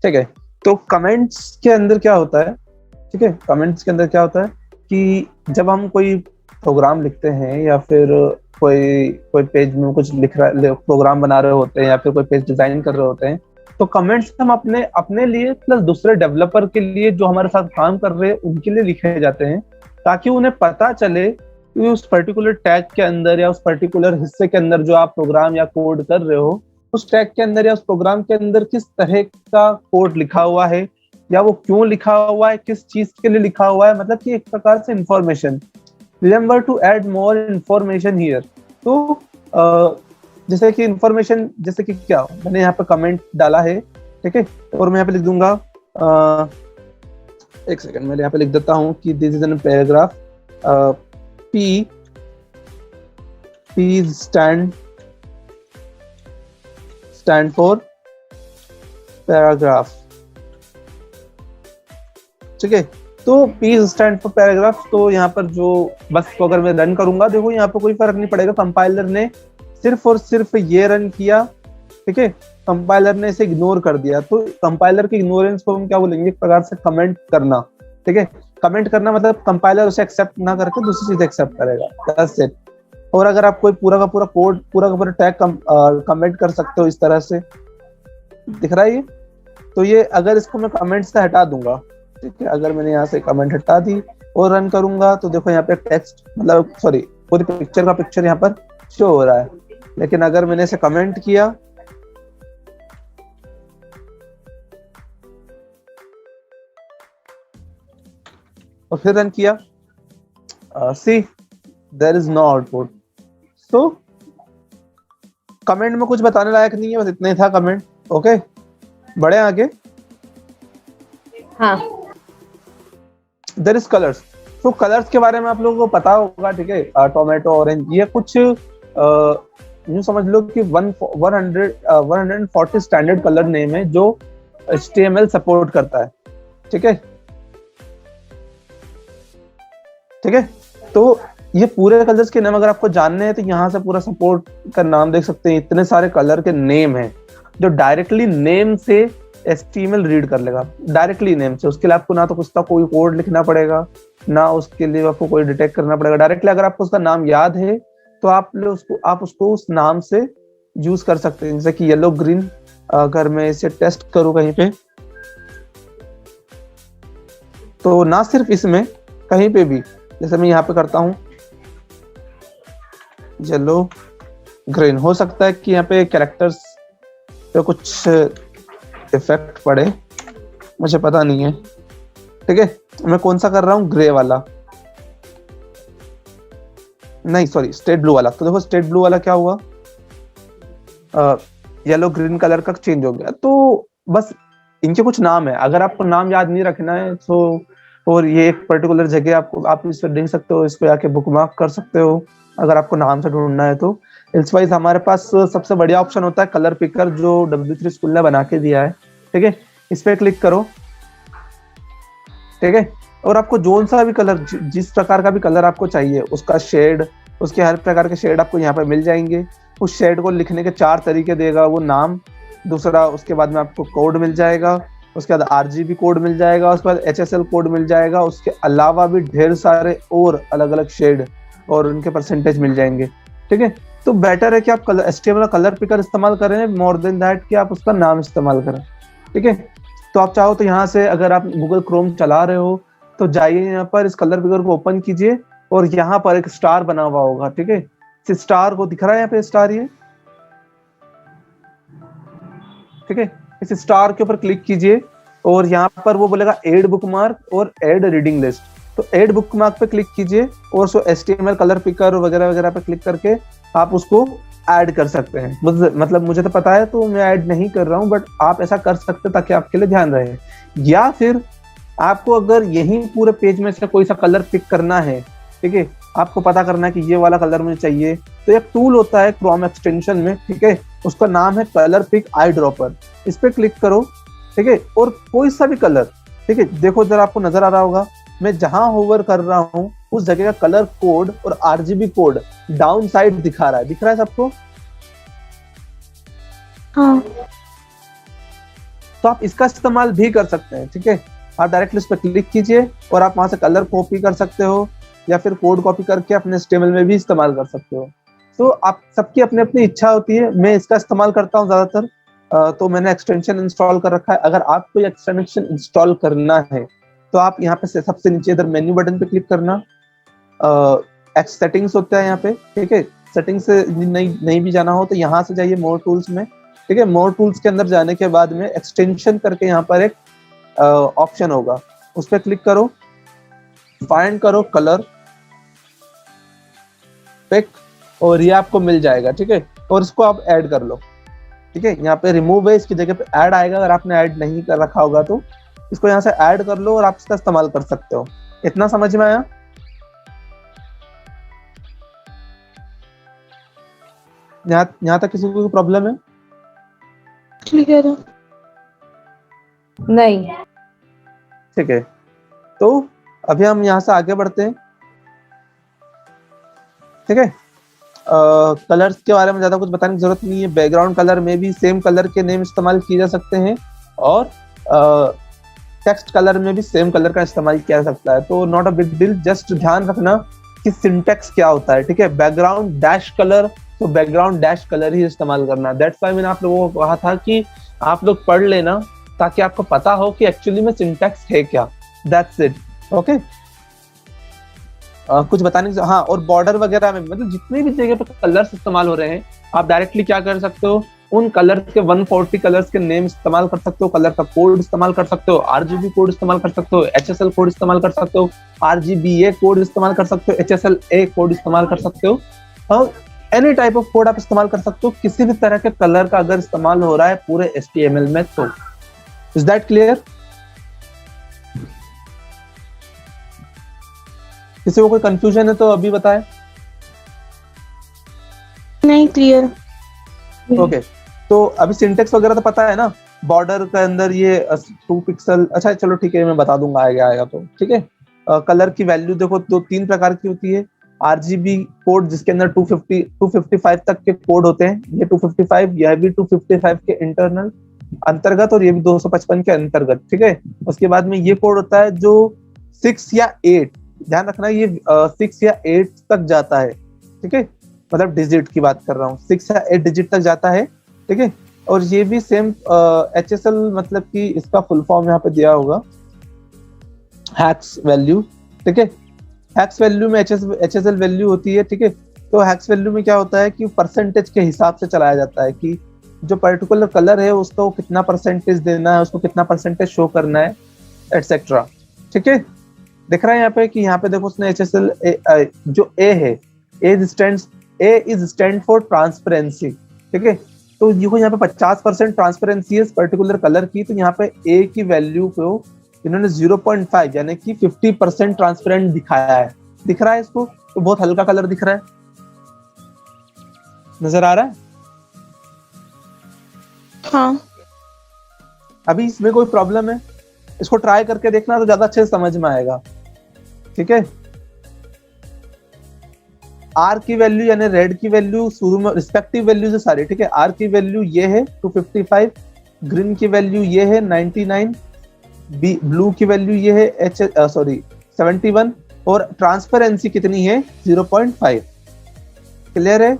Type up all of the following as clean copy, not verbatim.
ठीक है। तो कमेंट्स के अंदर क्या होता है, ठीक है, कमेंट्स के अंदर क्या होता है कि जब हम कोई प्रोग्राम लिखते हैं या फिर कोई कोई पेज में कुछ लिख रहा प्रोग्राम बना रहे होते हैं या फिर कोई पेज डिजाइन कर रहे होते हैं, तो कमेंट्स हम अपने अपने लिए प्लस दूसरे डेवलपर के लिए जो हमारे साथ काम कर रहे हैं उनके लिए लिखे जाते हैं, ताकि उन्हें पता चले कि उस पर्टिकुलर टैग के अंदर या उस पर्टिकुलर हिस्से के अंदर जो आप प्रोग्राम या कोड कर रहे हो, उस टैग के अंदर या उस प्रोग्राम के अंदर किस तरह का कोड लिखा हुआ है या वो क्यों लिखा हुआ है, किस चीज के लिए लिखा हुआ है, मतलब कि एक प्रकार से information. Remember to add more information here. तो जैसे कि इंफॉर्मेशन, जैसे कि क्या मैंने यहाँ पे कमेंट डाला है, ठीक है, और मैं यहाँ पे लिख दूंगा एक सेकंड, मैं यहाँ पे लिख देता हूँ कि this is an paragraph, P stand for paragraph, ठीक है। तो पी स्टैंड फॉर पैराग्राफ, तो यहाँ पर जो बस तो अगर मैं रन करूंगा, देखो यहाँ पर कोई फर्क नहीं पड़ेगा, कंपाइलर ने सिर्फ और सिर्फ ये रन किया, ठीक है, कंपाइलर ने इसे इग्नोर कर दिया। तो कंपाइलर की इग्नोरेंस को हम क्या बोलेंगे, एक प्रकार से कमेंट करना, ठीक है। कमेंट करना मतलब कंपाइलर उसे एक्सेप्ट ना करके दूसरी चीज एक्सेप्ट करेगा, दैट्स इट। और अगर आप कोई पूरा का पूरा कोड, पूरा का पूरा टैग कमेंट कर सकते हो, इस तरह से दिख रहा है ये। तो ये अगर इसको मैं कमेंट से हटा दूंगा, ठीक है, अगर मैंने यहाँ से कमेंट हटा दी और रन करूंगा, तो देखो यहाँ पे टेक्स्ट, मतलब सॉरी, पूरी पिक्चर का पिक्चर यहाँ पर शो हो रहा है। लेकिन अगर मैंने इसे कमेंट किया, और फिर रन किया, सी देयर इज नो आउटपुट। तो कमेंट में कुछ बताने लायक नहीं है, बस इतना ही था कमेंट। ओके, बढ़े आगे। हाँ, देयर इज कलर्स। तो कलर्स के बारे में आप लोगों को पता होगा, ठीक है, टोमेटो, ऑरेंज, ये कुछ यूं समझ लो कि 140 स्टैंडर्ड कलर नेम है जो HTML सपोर्ट करता है, ठीक है, ठीक है। तो ये पूरे कलर्स के नाम अगर आपको जानने हैं तो यहाँ से पूरा सपोर्ट का नाम देख सकते हैं। इतने सारे कलर के नेम हैं जो डायरेक्टली नेम से HTML रीड कर लेगा, डायरेक्टली नेम से। उसके लिए आपको ना तो कुछ कोई कोड लिखना पड़ेगा, ना उसके लिए आपको कोई डिटेक्ट करना पड़ेगा। डायरेक्टली अगर आपको उसका नाम याद है तो आप उसको उस नाम से यूज कर सकते हैं। जैसे कि येलो ग्रीन, अगर मैं इसे टेस्ट करूं कहीं पे, तो ना सिर्फ इसमें, कहीं पे भी, जैसे मैं यहाँ पे करता हूँ येलो ग्रीन, हो सकता है कि यहाँ पे कैरेक्टर्स पे कुछ इफेक्ट पड़े, मुझे पता नहीं है, ठीक है। मैं कौन सा कर रहा हूँ, ग्रे वाला, नहीं सॉरी, स्टेट ब्लू वाला। तो देखो स्टेट ब्लू वाला क्या हुआ, येलो ग्रीन कलर का चेंज हो गया। तो बस इनके कुछ नाम है, अगर आपको नाम याद नहीं रखना है तो, और ये एक पर्टिकुलर जगह आपको, आप इस पर देख सकते हो, इस पे आके बुकमार्क कर सकते हो अगर आपको नाम से ढूंढना है तो। इल्सवाइज हमारे पास सबसे बढ़िया ऑप्शन होता है कलर पिकर, जो W3 स्कूल ने बना के दिया है, ठीक है। इस पे क्लिक करो, ठीक है, और आपको जोन सा भी कलर, जिस प्रकार का भी कलर आपको चाहिए, उसका शेड, उसके हर प्रकार के शेड आपको यहाँ पे मिल जाएंगे। उस शेड को लिखने के 4 तरीके देगा वो नाम। दूसरा, उसके बाद में आपको कोड मिल जाएगा, उसके बाद RGB कोड मिल जाएगा, उसके बाद HSL कोड मिल जाएगा। उसके अलावा भी ढेर सारे और अलग अलग शेड और उनके परसेंटेज मिल जाएंगे, ठीक है। तो बेटर है कि आप HTML कलर पिकर इस्तेमाल करें मोर देन दैट कि आप उसका नाम इस्तेमाल करें, ठीक है। तो आप चाहो तो यहाँ से, अगर आप गूगल क्रोम चला रहे हो तो जाइए, यहाँ पर इस कलर पिकर को ओपन कीजिए और यहाँ पर एक स्टार बना हुआ होगा, ठीक है। इस स्टार को दिख रहा है यहाँ पे स्टार, ये ठीक है। इस स्टार के ऊपर क्लिक कीजिए और यहाँ पर वो बोलेगा ऐड बुकमार्क और ऐड रीडिंग लिस्ट। तो ऐड बुकमार्क पे क्लिक कीजिए और सो HTML कलर पिकर वगैरह वगैरह पे क्लिक करके आप उसको ऐड कर सकते हैं। मतलब मुझे तो पता है तो मैं ऐड नहीं कर रहा हूँ, बट आप ऐसा कर सकते हैं ताकि आपके लिए ध्यान रहे। या फिर आपको अगर यही पूरे पेज में से कोई सा कलर पिक करना है, ठीक है, आपको पता करना है कि ये वाला कलर मुझे चाहिए, तो एक टूल होता है क्रोम एक्सटेंशन में, ठीक है, उसका नाम है कलर पिक आई ड्रॉपर। इस पे क्लिक करो, ठीक है, और कोई सा भी कलर, ठीक है, देखो जरा आपको नजर आ रहा होगा, मैं जहां होवर कर रहा हूँ उस जगह का कलर कोड और RGB कोड डाउन साइड दिखा रहा है, दिख रहा है सबको? हाँ। तो आप इसका इस्तेमाल भी कर सकते हैं, ठीक है। आप डायरेक्टली उस पर क्लिक कीजिए और आप वहां से कलर कॉपी कर सकते हो या फिर कोड कॉपी करके अपने HTML में भी इस्तेमाल कर सकते हो। तो आप सबकी अपनी अपनी इच्छा होती है। मैं इसका इस्तेमाल करता हूँ ज्यादातर, तो मैंने एक्सटेंशन इंस्टॉल कर रखा है। अगर आपको ये एक्सटेंशन इंस्टॉल करना है तो आप यहाँ पे सबसे नीचे इधर मेन्यू बटन पे क्लिक करना, सेटिंग्स होता है यहाँ पे, ठीक है। सेटिंग्स से नहीं भी जाना हो तो यहाँ से जाइए मोर टूल्स में, ठीक है। मोर टूल्स के अंदर जाने के बाद में एक्सटेंशन करके यहाँ पर एक ऑप्शन होगा, उस पर क्लिक करो, फाइंड करो कलर पिक और ये आपको मिल जाएगा, ठीक है। और इसको आप ऐड कर लो, ठीक है। यहाँ पे रिमूव है, इसकी जगह पे ऐड आएगा। अगर आपने ऐड नहीं कर रखा होगा तो इसको यहाँ से ऐड कर लो और आप इसका इस्तेमाल कर सकते हो। इतना समझ में आया? यहाँ तक किसी को प्रॉब्लम है? क्लियर है? नहीं। ठीक है, तो अभी हम यहाँ से आगे बढ़ते हैं, ठीक है। कलर्स के बारे में ज्यादा कुछ बताने की जरूरत नहीं है। बैकग्राउंड कलर में भी सेम कलर के नेम इस्तेमाल किए जा सकते हैं और टेक्स्ट कलर में भी सेम कलर का इस्तेमाल किया जा सकता है। तो not a big deal, just ध्यान रखना कि सिंटेक्स क्या होता है, ठीक है। बैकग्राउंड डैश कलर, तो बैकग्राउंड डैश कलर ही इस्तेमाल करना। दैट्स व्हाई मैंने आप लोगों को कहा था कि आप लोग पढ़ लेना ताकि आपको पता हो कि एक्चुअली में सिंटेक्स है क्या। That's it, okay. कुछ बताने की, हाँ, और बॉर्डर वगैरह में मतलब जितने भी जगह पे कलर्स इस्तेमाल हो रहे हैं, आप डायरेक्टली क्या कर सकते हो, उन कलर्स के 140 कलर्स के नेम इस्तेमाल कर सकते हो, कलर का कोड इस्तेमाल कर सकते हो, RGB कोड इस्तेमाल कर सकते हो, HSL कोड इस्तेमाल कर सकते हो, RGBA कोड इस्तेमाल कर सकते हो, HSLA कोड इस्तेमाल कर सकते हो, और एनी टाइप ऑफ कोड आप इस्तेमाल कर सकते हो किसी भी तरह के कलर का अगर इस्तेमाल हो रहा है पूरे HTML में। तो इज दैट क्लियर? किसी को कोई कंफ्यूजन है तो अभी बताएं। नहीं, क्लियर। ओके, तो अभी सिंटेक्स वगैरह तो पता है ना। बॉर्डर के अंदर ये 2 पिक्सल, अच्छा चलो ठीक है, मैं बता दूंगा, आएगा तो ठीक है। कलर की वैल्यू देखो, 2-3 प्रकार की होती है। RGB कोड जिसके अंदर 255 तक के कोड होते हैं, ये 255, यह भी 255 के इंटरनल अंतर्गत और ये भी 255 के अंतर्गत, ठीक है। उसके बाद में ये कोड होता है जो 6 या 8, ध्यान रखना ये 6 या 8 तक जाता है, ठीक है। मतलब डिजिट की बात कर रहा हूँ, 6 या 8 डिजिट तक जाता है, ठीक है। और ये भी सेम HSL, मतलब कि इसका फुल फॉर्म यहाँ पे दिया होगा, हैक्स वैल्यू, ठीक है। हैक्स वैल्यू में HSL वैल्यू होती है, ठीक है। तो हैक्स वैल्यू में क्या होता है कि परसेंटेज के हिसाब से चलाया जाता है कि जो पर्टिकुलर कलर है उसको कितना परसेंटेज देना है, उसको कितना परसेंटेज शो करना है, एटसेट्रा, ठीक है। दिख रहा है यहाँ पे कि यहाँ पे देखो उसने HSL जो A है, A is stand for transparency, ठीक है। तो देखो यहाँ पे 50% ट्रांसपेरेंसी है इस पर्टिकुलर कलर की, तो यहाँ पे A की वैल्यू को इन्होंने 0.5 यानी कि 50% ट्रांसपेरेंट दिखाया है। दिख रहा है इसको? तो बहुत हल्का कलर दिख रहा है, नजर आ रहा है? हाँ। अभी इसमें कोई प्रॉब्लम है? इसको ट्राई करके देखना तो ज्यादा अच्छे से समझ में आएगा, ठीक है। R की वैल्यू यानी रेड की वैल्यू शुरू में रिस्पेक्टिव वैल्यूज है सारी, ठीक है। R की वैल्यू ये है 255, ग्रीन की वैल्यू ये है 99, ब्लू की वैल्यू ये है 71 और ट्रांसपेरेंसी कितनी है 0.5। क्लियर है?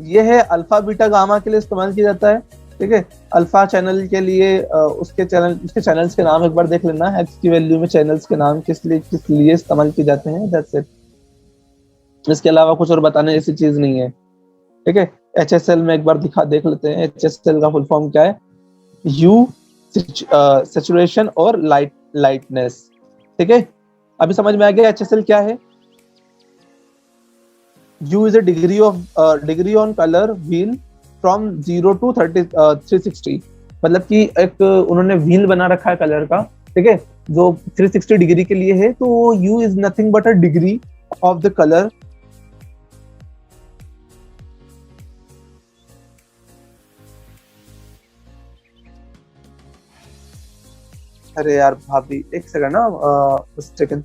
ये है अल्फा बीटा गामा के लिए इस्तेमाल किया जाता है, ठीक है। अल्फा चैनल के लिए उसके चैनल्स के नाम एक बार देख लेना। हैक्स की वैल्यू में चैनल्स के नाम किस लिए इस्तेमाल किए जाते हैं, दैट्स इट। इसके अलावा कुछ और बताने जैसी चीज नहीं है, ठीक है। HSL में एक बार देख लेते हैं। HSL का फुल फॉर्म क्या है? U सैचुरेशन और लाइटनेस, ठीक है। अभी समझ में आ गया HSL क्या है? U is a degree on color wheel from 0 to 360। मतलब कि एक उन्होंने व्हील बना रखा है कलर का, ठीक है, जो 360 डिग्री के लिए है। तो U is nothing but a degree of the color। अरे यार भाभी, एक सेकंड ना, सेकंड।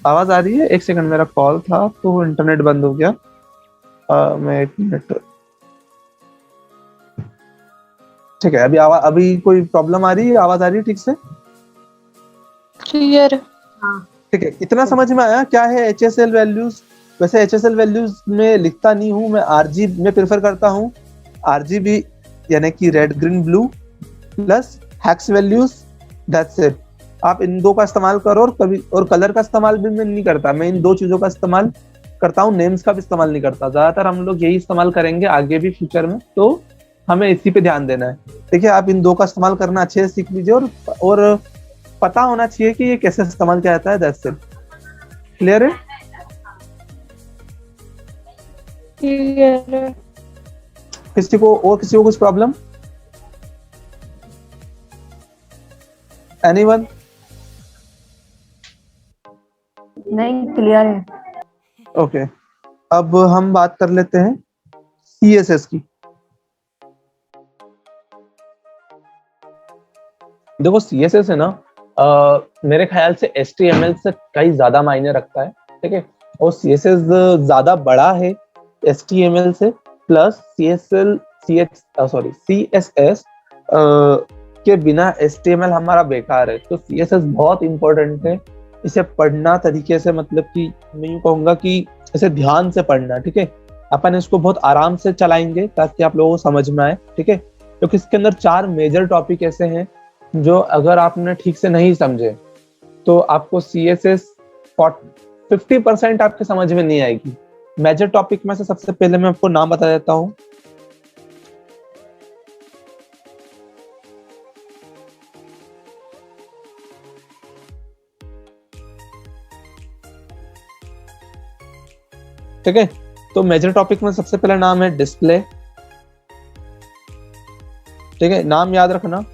आवाज आ रही है? एक सेकंड, मेरा कॉल था तो इंटरनेट बंद हो गया। मैं 1 मिनट। ठीक है, अभी कोई प्रॉब्लम आ रही है? आवाज आ रही है ठीक से? क्लियर। ठीक है, इतना समझ में आया क्या है HSL वैल्यूज? वैसे HSL वैल्यूज में लिखता नहीं हूँ मैं, RGB में प्रेफर करता हूँ। RGB यानी कि red green blue plus hex values, that's it. आप इन दो का इस्तेमाल करो, और कलर का इस्तेमाल भी मैं नहीं करता। मैं इन दो चीजों का इस्तेमाल करता हूँ, नेम्स का भी इस्तेमाल नहीं करता। ज्यादातर हम लोग यही इस्तेमाल करेंगे आगे भी फ्यूचर में, तो हमें इसी पे ध्यान देना है। ठीक है, आप इन दो का इस्तेमाल करना अच्छे से सीख लीजिए, और पता होना चाहिए कि ये कैसे इस्तेमाल किया जाता है, दैट्स इट। क्लियर है? क्लियर। किसी को कुछ प्रॉब्लम? एनीवन? नहीं, क्लियर है। ओके, अब हम बात कर लेते हैं CSS की। देखो CSS है ना, मेरे ख्याल से HTML से कई ज्यादा मायने रखता है। ठीक है, और CSS ज्यादा बड़ा है HTML से। प्लस CSS के बिना HTML हमारा बेकार है, तो CSS बहुत इंपॉर्टेंट है। इसे पढ़ना तरीके से, मतलब कि मैं यूं कहूंगा कि इसे ध्यान से पढ़ना। ठीक है, अपन इसको बहुत आराम से चलाएंगे ताकि आप लोगों को समझ में आए। ठीक है, क्योंकि इसके अंदर 4 मेजर टॉपिक ऐसे हैं जो अगर आपने ठीक से नहीं समझे तो आपको CSS 50% आपके समझ में नहीं आएगी। मेजर टॉपिक में से सबसे पहले मैं आपको नाम बता देता हूँ। ठीक है, तो मेजर टॉपिक में सबसे पहला नाम है डिस्प्ले। ठीक है, नाम याद रखना,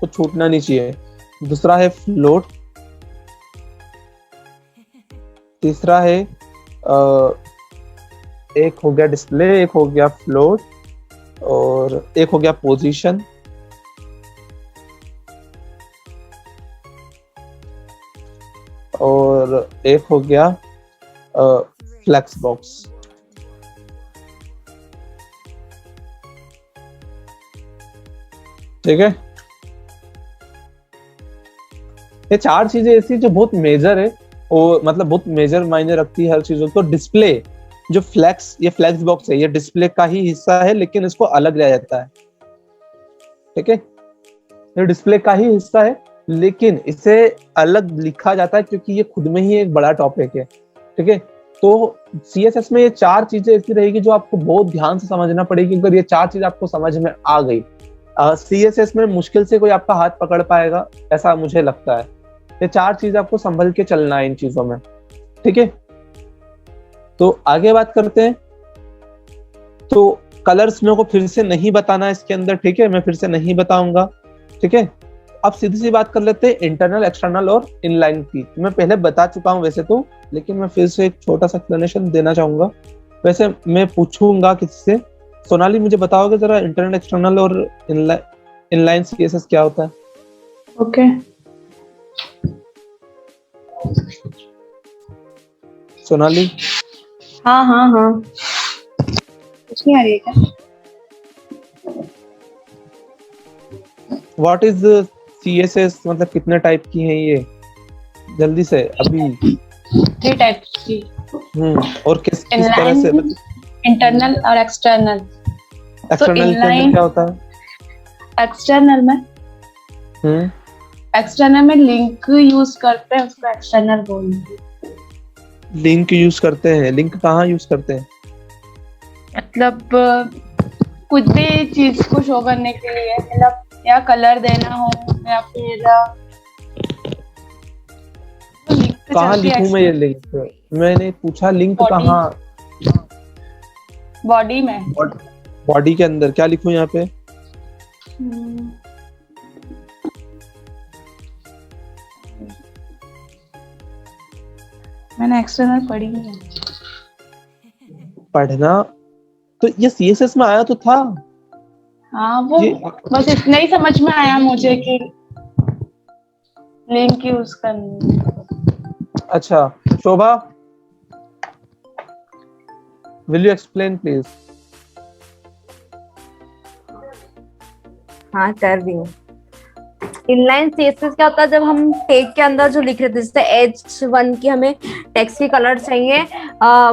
कुछ छूटना नहीं चाहिए। दूसरा है फ्लोट। तीसरा है एक हो गया डिस्प्ले, एक हो गया फ्लोट, और एक हो गया पोजीशन। और एक हो गया फ्लेक्स बॉक्स। ठीक है, ये 4 चीजें ऐसी जो बहुत मेजर है, और मतलब बहुत मेजर मायने रखती है हर चीजों को। डिस्प्ले, जो ये फ्लेक्स बॉक्स है, ये डिस्प्ले का ही हिस्सा है, लेकिन इसको अलग लिया जाता है। ठीक है, ये डिस्प्ले का ही हिस्सा है लेकिन इसे अलग लिखा जाता है क्योंकि ये खुद में ही एक बड़ा टॉपिक है। ठीक है, तो CSS में ये 4 चीजें ऐसी रहेगी जो आपको बहुत ध्यान से समझना पड़ेगी। अगर ये 4 चीज आपको समझ में आ गई, CSS में मुश्किल से कोई आपका हाथ पकड़ पाएगा, ऐसा मुझे लगता है। ये 4 चीज आपको संभल के चलना है इन चीजों में। ठीक है, तो आगे बात करते हैं। तो कलर्स मेरे को फिर से नहीं बताना इसके अंदर। ठीक है, मैं फिर से नहीं बताऊंगा। ठीक है, अब सीधी सी बात कर लेते हैं इंटरनल, एक्सटर्नल और इनलाइन की। मैं पहले बता चुका हूं वैसे तो, लेकिन मैं फिर से एक छोटा सा एक्सप्लेनेशन देना चाहूंगा। वैसे मैं पूछूंगा किससे, सोनाली मुझे बताओगे जरा इंटरनल, एक्सटर्नल और इनलाइन CSS क्या होता है? ओके। सोनाली? हाँ हाँ हाँ, कुछ नहीं आ रही है क्या? व्हाट इज CSS, मतलब कितने टाइप की हैं ये, जल्दी से अभी। 3 टाइप्स की, और किस तरह से? इंटरनल और एक्सटर्नल। एक्सटर्नल के अंदर क्या होता है? एक्सटर्नल में लिंक यूज करते हैं, उसको एक्सटर्नल बोलते हैं। लिंक यूज करते हैं? लिंक कहाँ यूज करते हैं? मतलब कुछ भी चीज को शो करने के लिए, मतलब या कलर देना हो या फिर कहाँ लिखूं मैं ये लिंक? मैंने पूछा लिंक कहाँ? बॉडी में। बॉडी के अंदर क्या लिखूं यहाँ पे? मैंने एक्सटर्नल पढ़ी है। पढ़ना तो ये CSS में आया तो था। हाँ, वो बस इतना ही समझ में आया मुझे कि लिंक यूज करनी। अच्छा, शोभा, will you explain please? हाँ कर रही हूँ। इनलाइन सीएसएस क्या होता है, जब हम टैग के अंदर जो लिख रहे थे, जैसे H1 की हमें टेक्स्ट की कलर चाहिए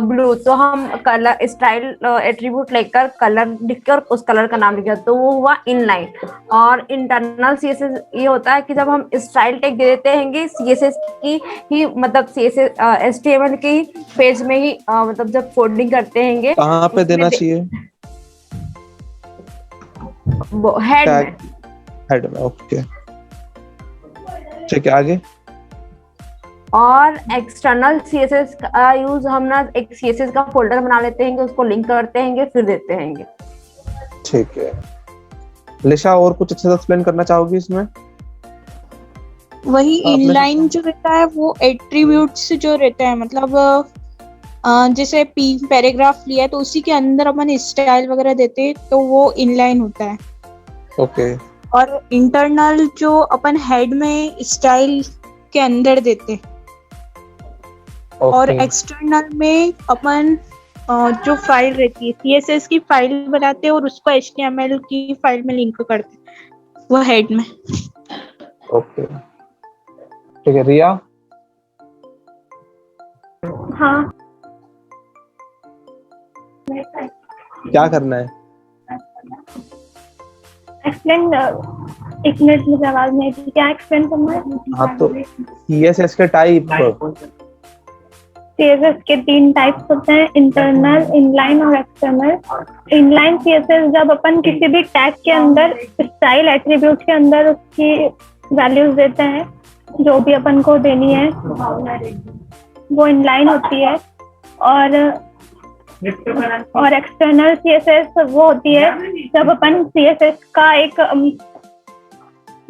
ब्लू, तो हम कलर स्टाइल एट्रीब्यूट लेकर कलर लिखकर उस कलर का नाम लिखा, तो वो हुआ इनलाइन। और इंटरनल सीएसएस ये होता है कि जब हम स्टाइल टैग दे देते हैं सीएसएस की ही, मतलब सीएसएस एचटीएमएल के ही पेज में ही मतलब जब कोडिंग करते हैं कहाँ पे देना चाहिए? हेड में। हेड में, ओके ठीक है, आगे। और एक्सटर्नल सीएसएस का यूज हम ना एक सीएसएस का फोल्डर बना लेते हैं, उसको लिंक करते हैं, फिर देते हैं। ठीक है लिशा, और कुछ अच्छे से एक्सप्लेन करना चाहोगी इसमें? वही इनलाइन जो रहता है वो एट्रीब्यूट्स जो रहता है, मतलब जैसे पैराग्राफ लिया है तो उसी के अंदर अपन स्टाइल वगैरह देते हैं, तो वो इनलाइन होता है। ओके। और इंटरनल जो अपन हेड में स्टाइल के अंदर देते, और एक्सटर्नल में अपन जो फाइल रहती है सीएसएस की फाइल बनाते हैं और उसको एचटीएमएल की फाइल में लिंक करते हैं, वो हेड में। ओके ठीक है। रिया? हाँ, क्या करना है? एक्सप्लेन, एक मिनट मुझे आवाज नहीं थी, क्या एक्सप्लेन करना है? हाँ तो सीएसएस के टाइप, सीएसएस के 3 टाइप्स होते हैं, इंटरनल, इनलाइन और एक्सटर्नल। इनलाइन सीएसएस जब अपन किसी भी टैग के अंदर स्टाइल एट्रीब्यूट के अंदर उसकी वैल्यूज देते हैं, जो भी अपन को देनी है वो इनलाइन होती है। और एक्सटर्नल सीएसएस वो होती है जब अपन सीएसएस का एक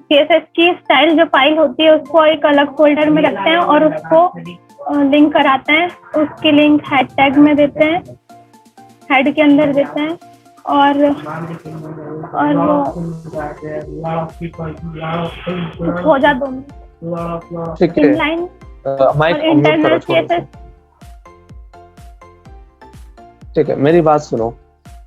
सीएसएस की स्टाइल जो फाइल होती है उसको एक अलग फोल्डर में रखते हैं और उसको लिंक कराते हैं, उसकी लिंक हेड टैग में देते हैं, हेड के अंदर देते हैं। और वो हो जा दो ठीक है। इनलाइन माइक और इंटरनल सीएसएस। ठीक है, मेरी बात सुनो।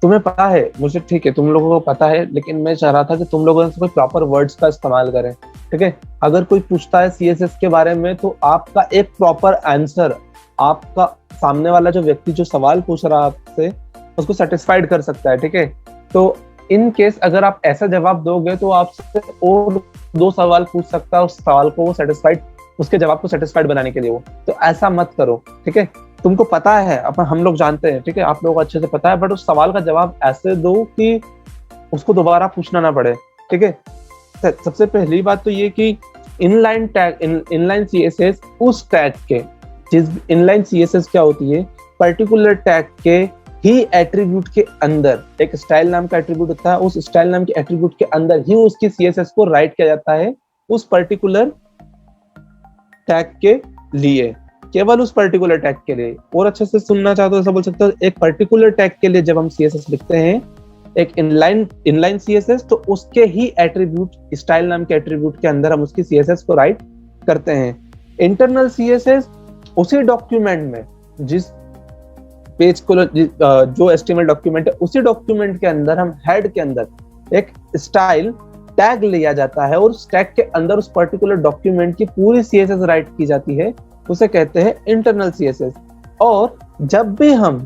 तुम्हें पता है, मुझे ठीक है तुम लोगों को पता है, लेकिन मैं चाह रहा था कि तुम लोगों से कोई प्रॉपर वर्ड्स का इस्तेमाल करें। ठीक है, अगर कोई पूछता है सीएसएस के बारे में तो आपका एक प्रॉपर आंसर आपका सामने वाला जो व्यक्ति जो सवाल पूछ रहा है आपसे उसको सेटिस्फाइड कर सकता है। ठीक है, तो इन केस अगर आप ऐसा जवाब दोगे तो आपसे और 2 सवाल पूछ सकता है उस सवाल को वो सेटिस्फाइड, उसके जवाब को सेटिस्फाइड बनाने के लिए वो, तो ऐसा मत करो। ठीक है, तुमको पता है, अपन हम लोग जानते हैं, ठीक है, आप लोगों को अच्छे से पता है, बट उस सवाल का जवाब ऐसे दो कि उसको दोबारा पूछना ना पड़े। ठीक है, सबसे पहली बात तो ये कि इनलाइन टैग, इनलाइन सीएसएस उस टैग के, जिस इनलाइन सीएसएस क्या होती है, पर्टिकुलर टैग के ही एट्रीब्यूट के अंदर एक स्टाइल नाम का एट्रीब्यूट होता है, उस स्टाइल नाम के एट्रीब्यूट के अंदर ही उसकी सीएसएस को राइट किया जाता है उस पर्टिकुलर टैग के लिए, केवल उस पर्टिकुलर टैग के लिए। और अच्छे से सुनना चाहते हो ऐसा बोल सकते हो, एक पर्टिकुलर टैग के लिए जब हम सीएसएस लिखते हैं, एक इनलाइन सीएसएस, तो उसके ही एट्रीब्यूट, स्टाइल नाम के एट्रीब्यूट के अंदर हम उसकी सीएसएस को राइट करते हैं। इंटरनल सीएसएस उसी डॉक्यूमेंट में, जिस पेज को जो एचटीएमएल डॉक्यूमेंट है, उसी डॉक्यूमेंट के अंदर हम हेड के अंदर एक स्टाइल टैग लिया जाता है और उस टैग के अंदर उस पर्टिकुलर डॉक्यूमेंट की पूरी सीएसएस राइट की जाती है, उसे कहते हैं इंटरनल सीएसएस। और जब भी हम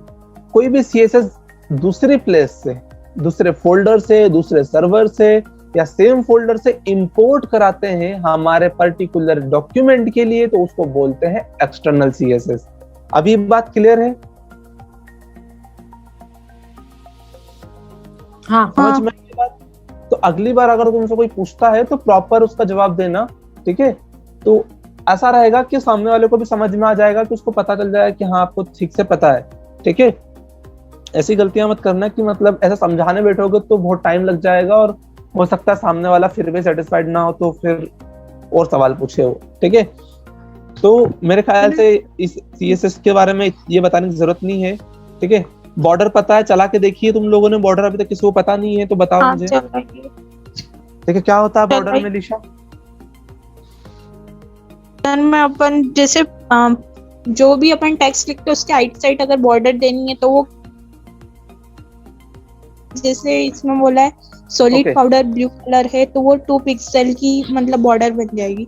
कोई भी सीएसएस दूसरी प्लेस से, दूसरे फोल्डर से, दूसरे सर्वर से या सेम फोल्डर से इंपोर्ट कराते हैं हमारे पर्टिकुलर डॉक्यूमेंट के लिए, तो उसको बोलते हैं एक्सटर्नल सीएसएस। अभी बात क्लियर है? हाँ, समझ में आई बात? तो अगली बार अगर तुमसे कोई पूछता है तो प्रॉपर उसका जवाब देना। ठीक है, तो ऐसा रहेगा कि सामने वाले को भी समझ में आ जाएगा, कि उसको पता चल जाएगा कि हाँ आपको ठीक से पता है। ठीक है, ऐसी गलतियां मत करना कि मतलब ऐसा समझाने बैठोगे तो बहुत टाइम लग जाएगा और हो सकता है सामने वाला फिर भी सेटिस्फाइड ना हो तो फिर और सवाल पूछे हो। ठीक है, तो मेरे ख्याल से इस सीएसएस के बारे में ये बताने की जरूरत नहीं है। ठीक है, बॉर्डर पता है, चला के देखिए तुम लोगों ने बॉर्डर, अभी तक किसी को पता नहीं है तो बताओ मुझे। ठीक है, क्या होता है बॉर्डर में लिशा? में अपन जैसे जो भी अपन टेक्स्ट लिखते हैं उसके आइट साइड अगर बॉर्डर देनी है तो वो, जैसे इसमें बोला है solid Okay. Powder blue colour है तो वो 2 पिक्सल की मतलब बॉर्डर बन जाएगी।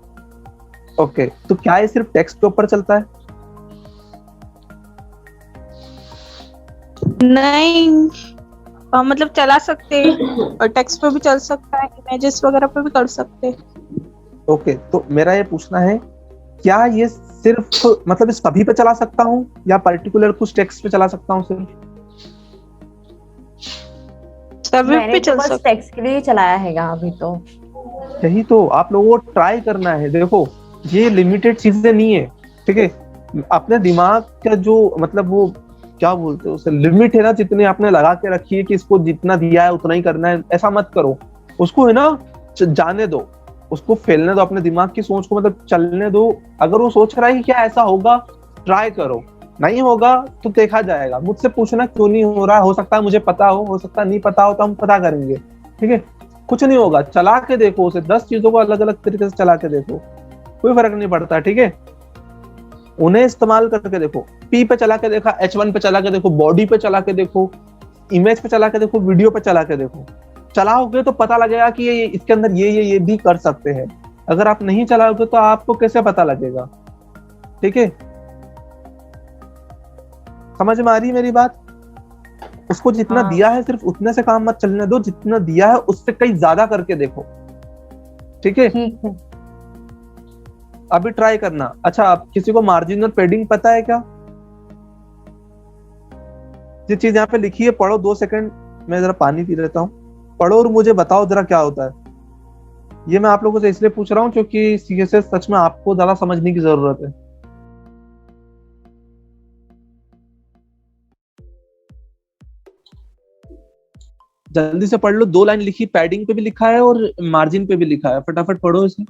ओके, तो क्या ये सिर्फ टेक्स्ट के ऊपर चलता है? नहीं, मतलब चला सकते हैं और टेक्स्ट पे भी चल सकता है, इमेजेस वगैरह पे भी कर सकते हैं। ओके, तो मेरा ये पूछना है, क्या ये सिर्फ मतलब इस सभी पे चला सकता हूँ या पर्टिकुलर कुछ टेक्स्ट पे चला सकता हूँ सिर्फ? सभी मैंने पे तो चल बस सकता टेक्स्ट के लिए चलाया हैगा अभी तो। यही तो आप लोगों को ट्राई करना है। देखो, ये लिमिटेड चीजें नहीं है, ठीक है? अपने दिमाग का जो मतलब वो क्या बोलते हैं उसे, लिमिट है ना, जितने आपने लगा के रखी है कि इसको जितना दिया है उतना ही करना है, ऐसा मत करो। उसको है ना जाने दो, उसको फैलने दो, अपने दिमाग की सोच को मतलब चलने दो। अगर वो सोच रहा है कि क्या ऐसा होगा, ट्राई करो। नहीं होगा तो देखा जाएगा। मुझसे पूछना क्यों नहीं हो रहा, हो सकता है मुझे पता हो सकता है नहीं पता हो, तो हम पता करेंगे, ठीक है? कुछ नहीं होगा, चला के देखो उसे, 10 चीजों को अलग अलग तरीके से चला के देखो, कोई फर्क नहीं पड़ता, ठीक है? उन्हें इस्तेमाल करके देखो। पी पे चला के देखा, H1 पे चला के देखो, बॉडी पे चला के देखो, इमेज पे चला के देखो, वीडियो पे चला के देखो। चलाओगे तो पता लगेगा कि ये इसके अंदर ये भी कर सकते हैं। अगर आप नहीं चलाओगे तो आपको कैसे पता लगेगा, ठीक है? समझ में आ रही है मेरी बात? उसको जितना हाँ। दिया है सिर्फ उतने से काम मत चलने दो, जितना दिया है उससे कहीं ज्यादा करके देखो, ठीक है? ठीक है। अभी ट्राई करना। अच्छा, आप किसी को मार्जिन और पेडिंग पता है क्या? ये चीज यहाँ पे लिखी है, पढ़ो 2 सेकंड, मैं जरा पानी पी लेता हूँ। पढ़ो और मुझे बताओ जरा क्या होता है। ये मैं आप लोगों से इसलिए पूछ रहा हूँ क्योंकि सीएसएस सच में आपको ज्यादा समझने की जरूरत है। जल्दी से पढ़ लो, 2 लाइन लिखी, पैडिंग पे भी लिखा है और मार्जिन पे भी लिखा है, फटाफट पढ़ो इसे।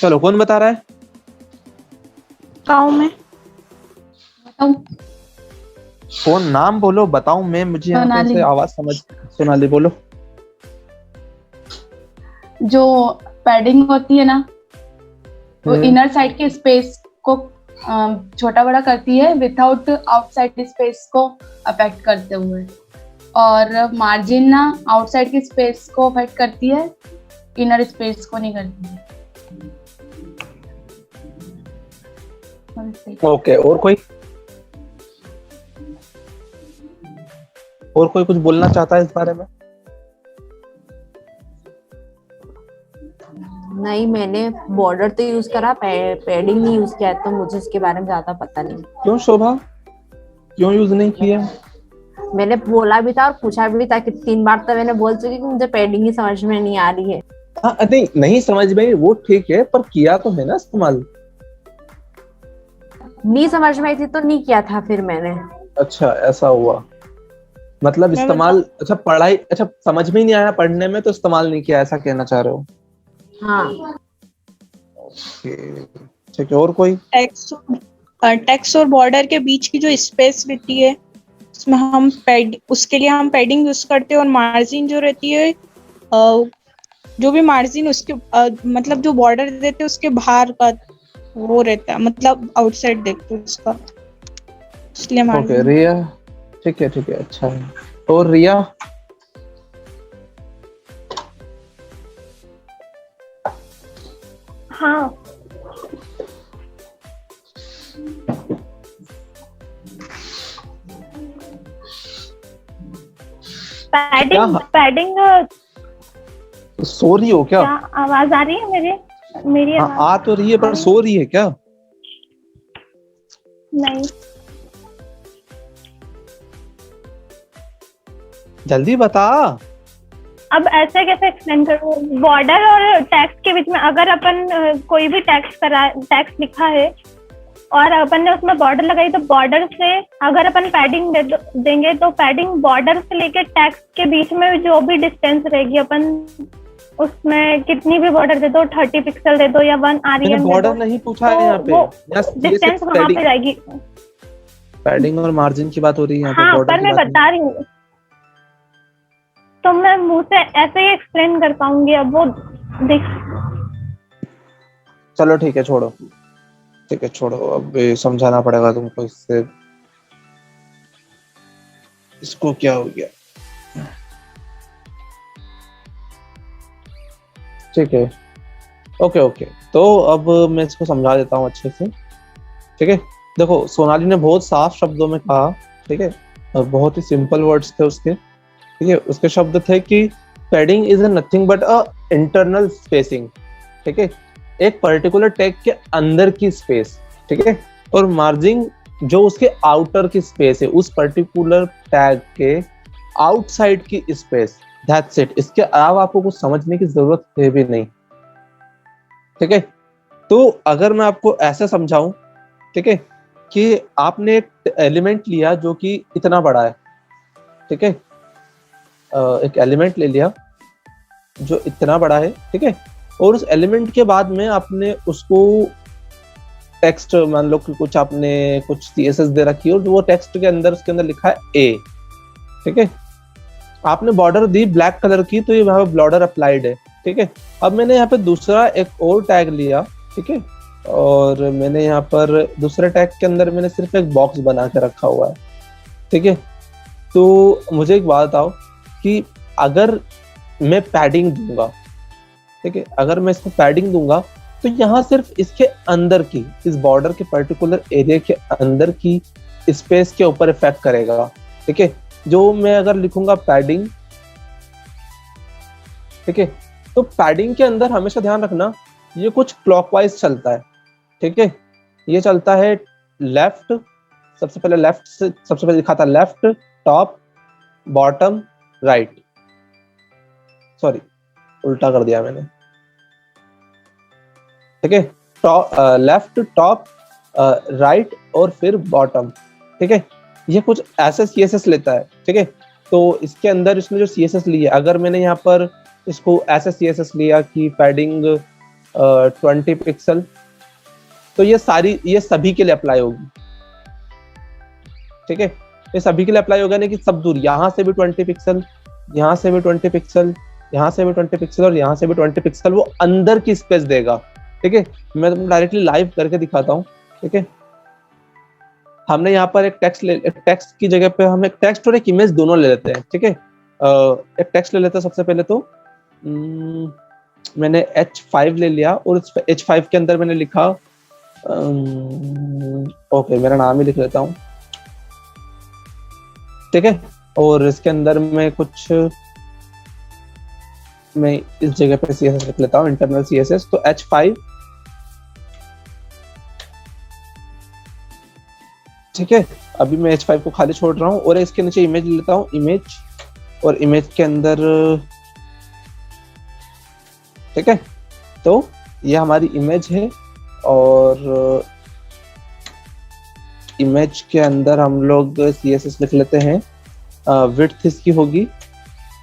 चलो, कौन बता रहा है? गाँव में बताऊं? कौन, नाम बोलो, बताऊं मैं, मुझे यहाँ पे सोनाली। ऐसे आवाज समझ। सोनाली बोलो। जो पैडिंग होती है ना, वो इनर साइड के स्पेस को छोटा बड़ा करती है विदाउट आउटसाइड स्पेस को अफेक्ट करते हुए, और मार्जिन ना आउटसाइड की स्पेस को अफेक्ट करती है, इनर स्पेस को नहीं करती है। ओके, और कोई कुछ बोलना चाहता है इस बारे में? नहीं, मैंने बॉर्डर तो यूज करा, पैडिंग नहीं यूज किया है, तो मुझे इसके बारे में ज्यादा पता नहीं। क्यों शोभा, क्यों यूज नहीं किया? मैंने बोला भी था और पूछा भी था कि 3 बार तो मैंने बोल चुकी कि मुझे पैडिंग ही समझ में नहीं आ रही है। हाँ, नहीं समझ में, वो ठीक है, पर किया तो है ना इस्तेमाल। नहीं समझ में आई थी तो नहीं किया था फिर मैंने। अच्छा, ऐसा हुआ, मतलब मैं इस्तेमाल, अच्छा पढ़ाई, अच्छा समझ में ही नहीं आया पढ़ने में तो इस्तेमाल नहीं किया, ऐसा कहना चाह रहे हो? हाँ। ठीक है, और कोई? टेक्स्ट और बॉर्डर के बीच की जो स्पेस रहती है उसमें हम उसके लिए हम पैडिंग यूज करते हैं, और मार्जिन जो रहती है जो भी मार्जिन उसके मतलब जो बॉर्डर देते हैं उसके बाहर का वो रहता है, मतलब आउटसाइड देखते हैं उसका, इसलिए ओके, मार्जिन। रिया, ठीक है, अच्छा है। और रिया? हाँ, पैडिंग सो रही हो क्या? क्या आवाज आ रही है मेरी हाँ, आवाज? आ तो रही है, पर सो रही है क्या? नहीं, जल्दी बता। अब ऐसे कैसे एक्सप्लेन करूँ? बॉर्डर और टेक्स्ट के बीच में अगर अपन कोई भी टेक्स्ट लिखा है और अपन ने उसमें बॉर्डर लगाई, तो बॉर्डर से अगर अपन पैडिंग देंगे तो पैडिंग बॉर्डर से लेके टेक्स्ट के बीच में जो भी डिस्टेंस रहेगी, अपन उसमें कितनी भी बॉर्डर दे दो, 30 पिक्सल दे दो या 1 REM बॉर्डर नहीं पूछा है यहाँ पे, डिस्टेंस वहां पे रहेगी। पैडिंग और मार्जिन की बात हो रही है यहाँ पे, हाँ, बॉर्डर पर मैं बता रही हूँ, तो मैं मुंह से ऐसे ही एक्सप्लेन कर पाऊंगी। अब वो देख, चलो ठीक है, छोड़ो, ठीक है छोड़ो, अब ये समझाना पड़ेगा तुमको, इससे इसको क्या हो गया। ठीक है, ओके, तो अब मैं इसको समझा देता हूँ अच्छे से। ठीक है, देखो सोनाली ने बहुत साफ शब्दों में कहा, ठीक है, और बहुत ही सिंपल वर्ड्स थे उसके। ठीक है, उसके शब्द थे कि padding is nothing but a internal spacing. ठीक है, एक पर्टिकुलर टैग के अंदर की स्पेस। ठीक है, और मार्जिन जो उसके आउटर की स्पेस है, उस पर्टिकुलर टैग के आउटसाइड की स्पेस। दैट्स इट, इसके अलावा आपको कुछ समझने की जरूरत है भी नहीं। ठीक है, तो अगर मैं आपको ऐसे समझाऊं, ठीक है, कि आपने एक एलिमेंट लिया जो कि इतना बड़ा है। ठीक है, एक एलिमेंट ले लिया जो इतना बड़ा है। ठीक है, और उस एलिमेंट के बाद में आपने उसको टेक्स्ट, मान लो कि कुछ आपने कुछ CSS दे रखी है और वो टेक्स्ट के अंदर, उसके अंदर लिखा है A। ठीक है, आपने बॉर्डर दी ब्लैक कलर की, तो ये वहां पे बॉर्डर अप्लाइड है। ठीक है, अब मैंने यहाँ पे दूसरा एक और टैग लिया। ठीक है, और मैंने यहाँ पर दूसरे टैग के अंदर मैंने सिर्फ एक बॉक्स बना के रखा हुआ है। ठीक है, तो मुझे एक बात बताओ कि अगर मैं पैडिंग दूंगा, ठीक है, अगर मैं इसको पैडिंग दूंगा, तो यहाँ सिर्फ इसके अंदर की, इस बॉर्डर के पर्टिकुलर एरिया के अंदर की स्पेस के ऊपर इफेक्ट करेगा। ठीक है, जो मैं अगर लिखूंगा पैडिंग, ठीक है, तो पैडिंग के अंदर हमेशा ध्यान रखना ये कुछ क्लॉकवाइज चलता है। ठीक है, ये चलता है लेफ्ट, सबसे पहले लेफ्ट से, सबसे पहले लिखा था left, top, bottom, right. Sorry, उल्टा कर दिया मैंने। ठीक है, लेफ्ट, टॉप, राइट और फिर बॉटम। ठीक है, ये कुछ ऐसे CSS लेता है। ठीक है, तो इसके अंदर इसने जो CSS ली है, अगर मैंने यहाँ पर इसको ऐसे CSS लिया कि पैडिंग 20 पिक्सल, तो ये सभी के लिए अप्लाई होगी। ठीक है, ये सभी के लिए अप्लाई होगा, नहीं कि सब दूर, यहाँ से भी 20 पिक्सल, यहाँ से भी 20 पिक्सल, यहाँ से भी 20 पिक्सल और यहाँ से भी 20 पिक्सल, वो अंदर की स्पेस देगा। ठीक है, मैं तुमको डायरेक्टली लाइव करके दिखाता हूँ। ठीक है, हमने यहाँ पर एक टेक्स्ट की जगह पे हम एक टेक्स्ट और एक इमेज दोनों ले लेते हैं। ठीक है, एक टेक्स्ट ले लेते हैं सबसे पहले। तो मैंने H5 ले लिया और उस H5 के अंदर मैंने लिखा, ओके मेरा नाम ही लिख लेता हूँ। ठीक है, और इसके अंदर मैं कुछ, मैं इस जगह पे CSS लिख लेता हूँ, इंटरनल CSS। तो H5, ठीक है, अभी मैं H5 को खाली छोड़ रहा हूँ और इसके नीचे इमेज ले लेता हूँ, इमेज, और इमेज के अंदर, ठीक है, तो ये हमारी इमेज है और इमेज के अंदर हम लोग CSS लिख लेते हैं। विड्थ इसकी होगी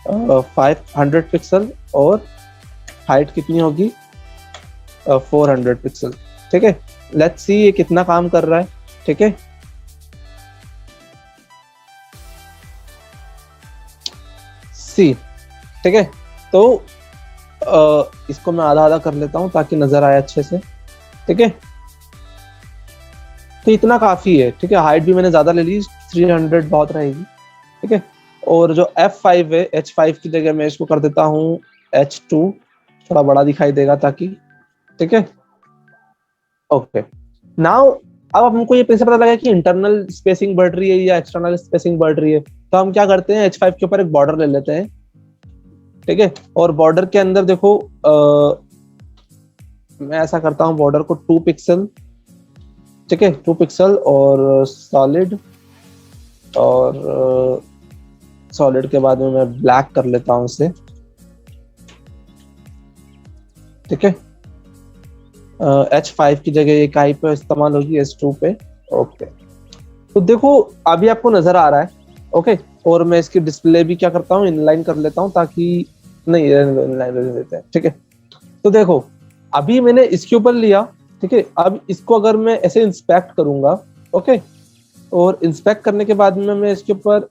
500 पिक्सल और हाइट कितनी होगी 400 पिक्सल। ठीक है, लेट्स सी ये कितना काम कर रहा है। ठीक है, सी, ठीक है, तो इसको मैं आधा आधा कर लेता हूं ताकि नजर आए अच्छे से। ठीक है, तो इतना काफी है। ठीक है, हाइट भी मैंने ज्यादा ले ली, 300 बहुत रहेगी। ठीक है, और जो F5 है, H5 की जगह मैं इसको कर देता हूँ H2, थोड़ा बड़ा दिखाई देगा ताकि। ठीक है, ओके, नाउ अब हमको ये कैसे पता लगा कि इंटरनल स्पेसिंग बढ़ रही है या एक्सटर्नल स्पेसिंग बढ़ रही है? तो हम क्या करते हैं, H5 के ऊपर एक बॉर्डर ले लेते हैं। ठीक है, और बॉर्डर के अंदर देखो, मैं ऐसा करता हूँ, बॉर्डर को 2 पिक्सल, ठीक है, 2 पिक्सल और सॉलिड, और सॉलिड के बाद में मैं ब्लैक कर लेता हूँ उसे। ठीक है। H5 की जगह ये काई पे इस्तेमाल होगी, H2 पे। ओके, तो देखो अभी आपको नजर आ रहा है। ओके, और मैं इसकी डिस्प्ले भी क्या करता हूँ, इनलाइन कर लेता हूँ, ताकि नहीं इनलाइन कर देते हैं। ठीक है, तो देखो अभी मैंने इसके ऊपर लिया। ठीक है, अब इसको अगर मैं ऐसे इंस्पेक्ट करूंगा, ओके, और इंस्पेक्ट करने के बाद में मैं इसके ऊपर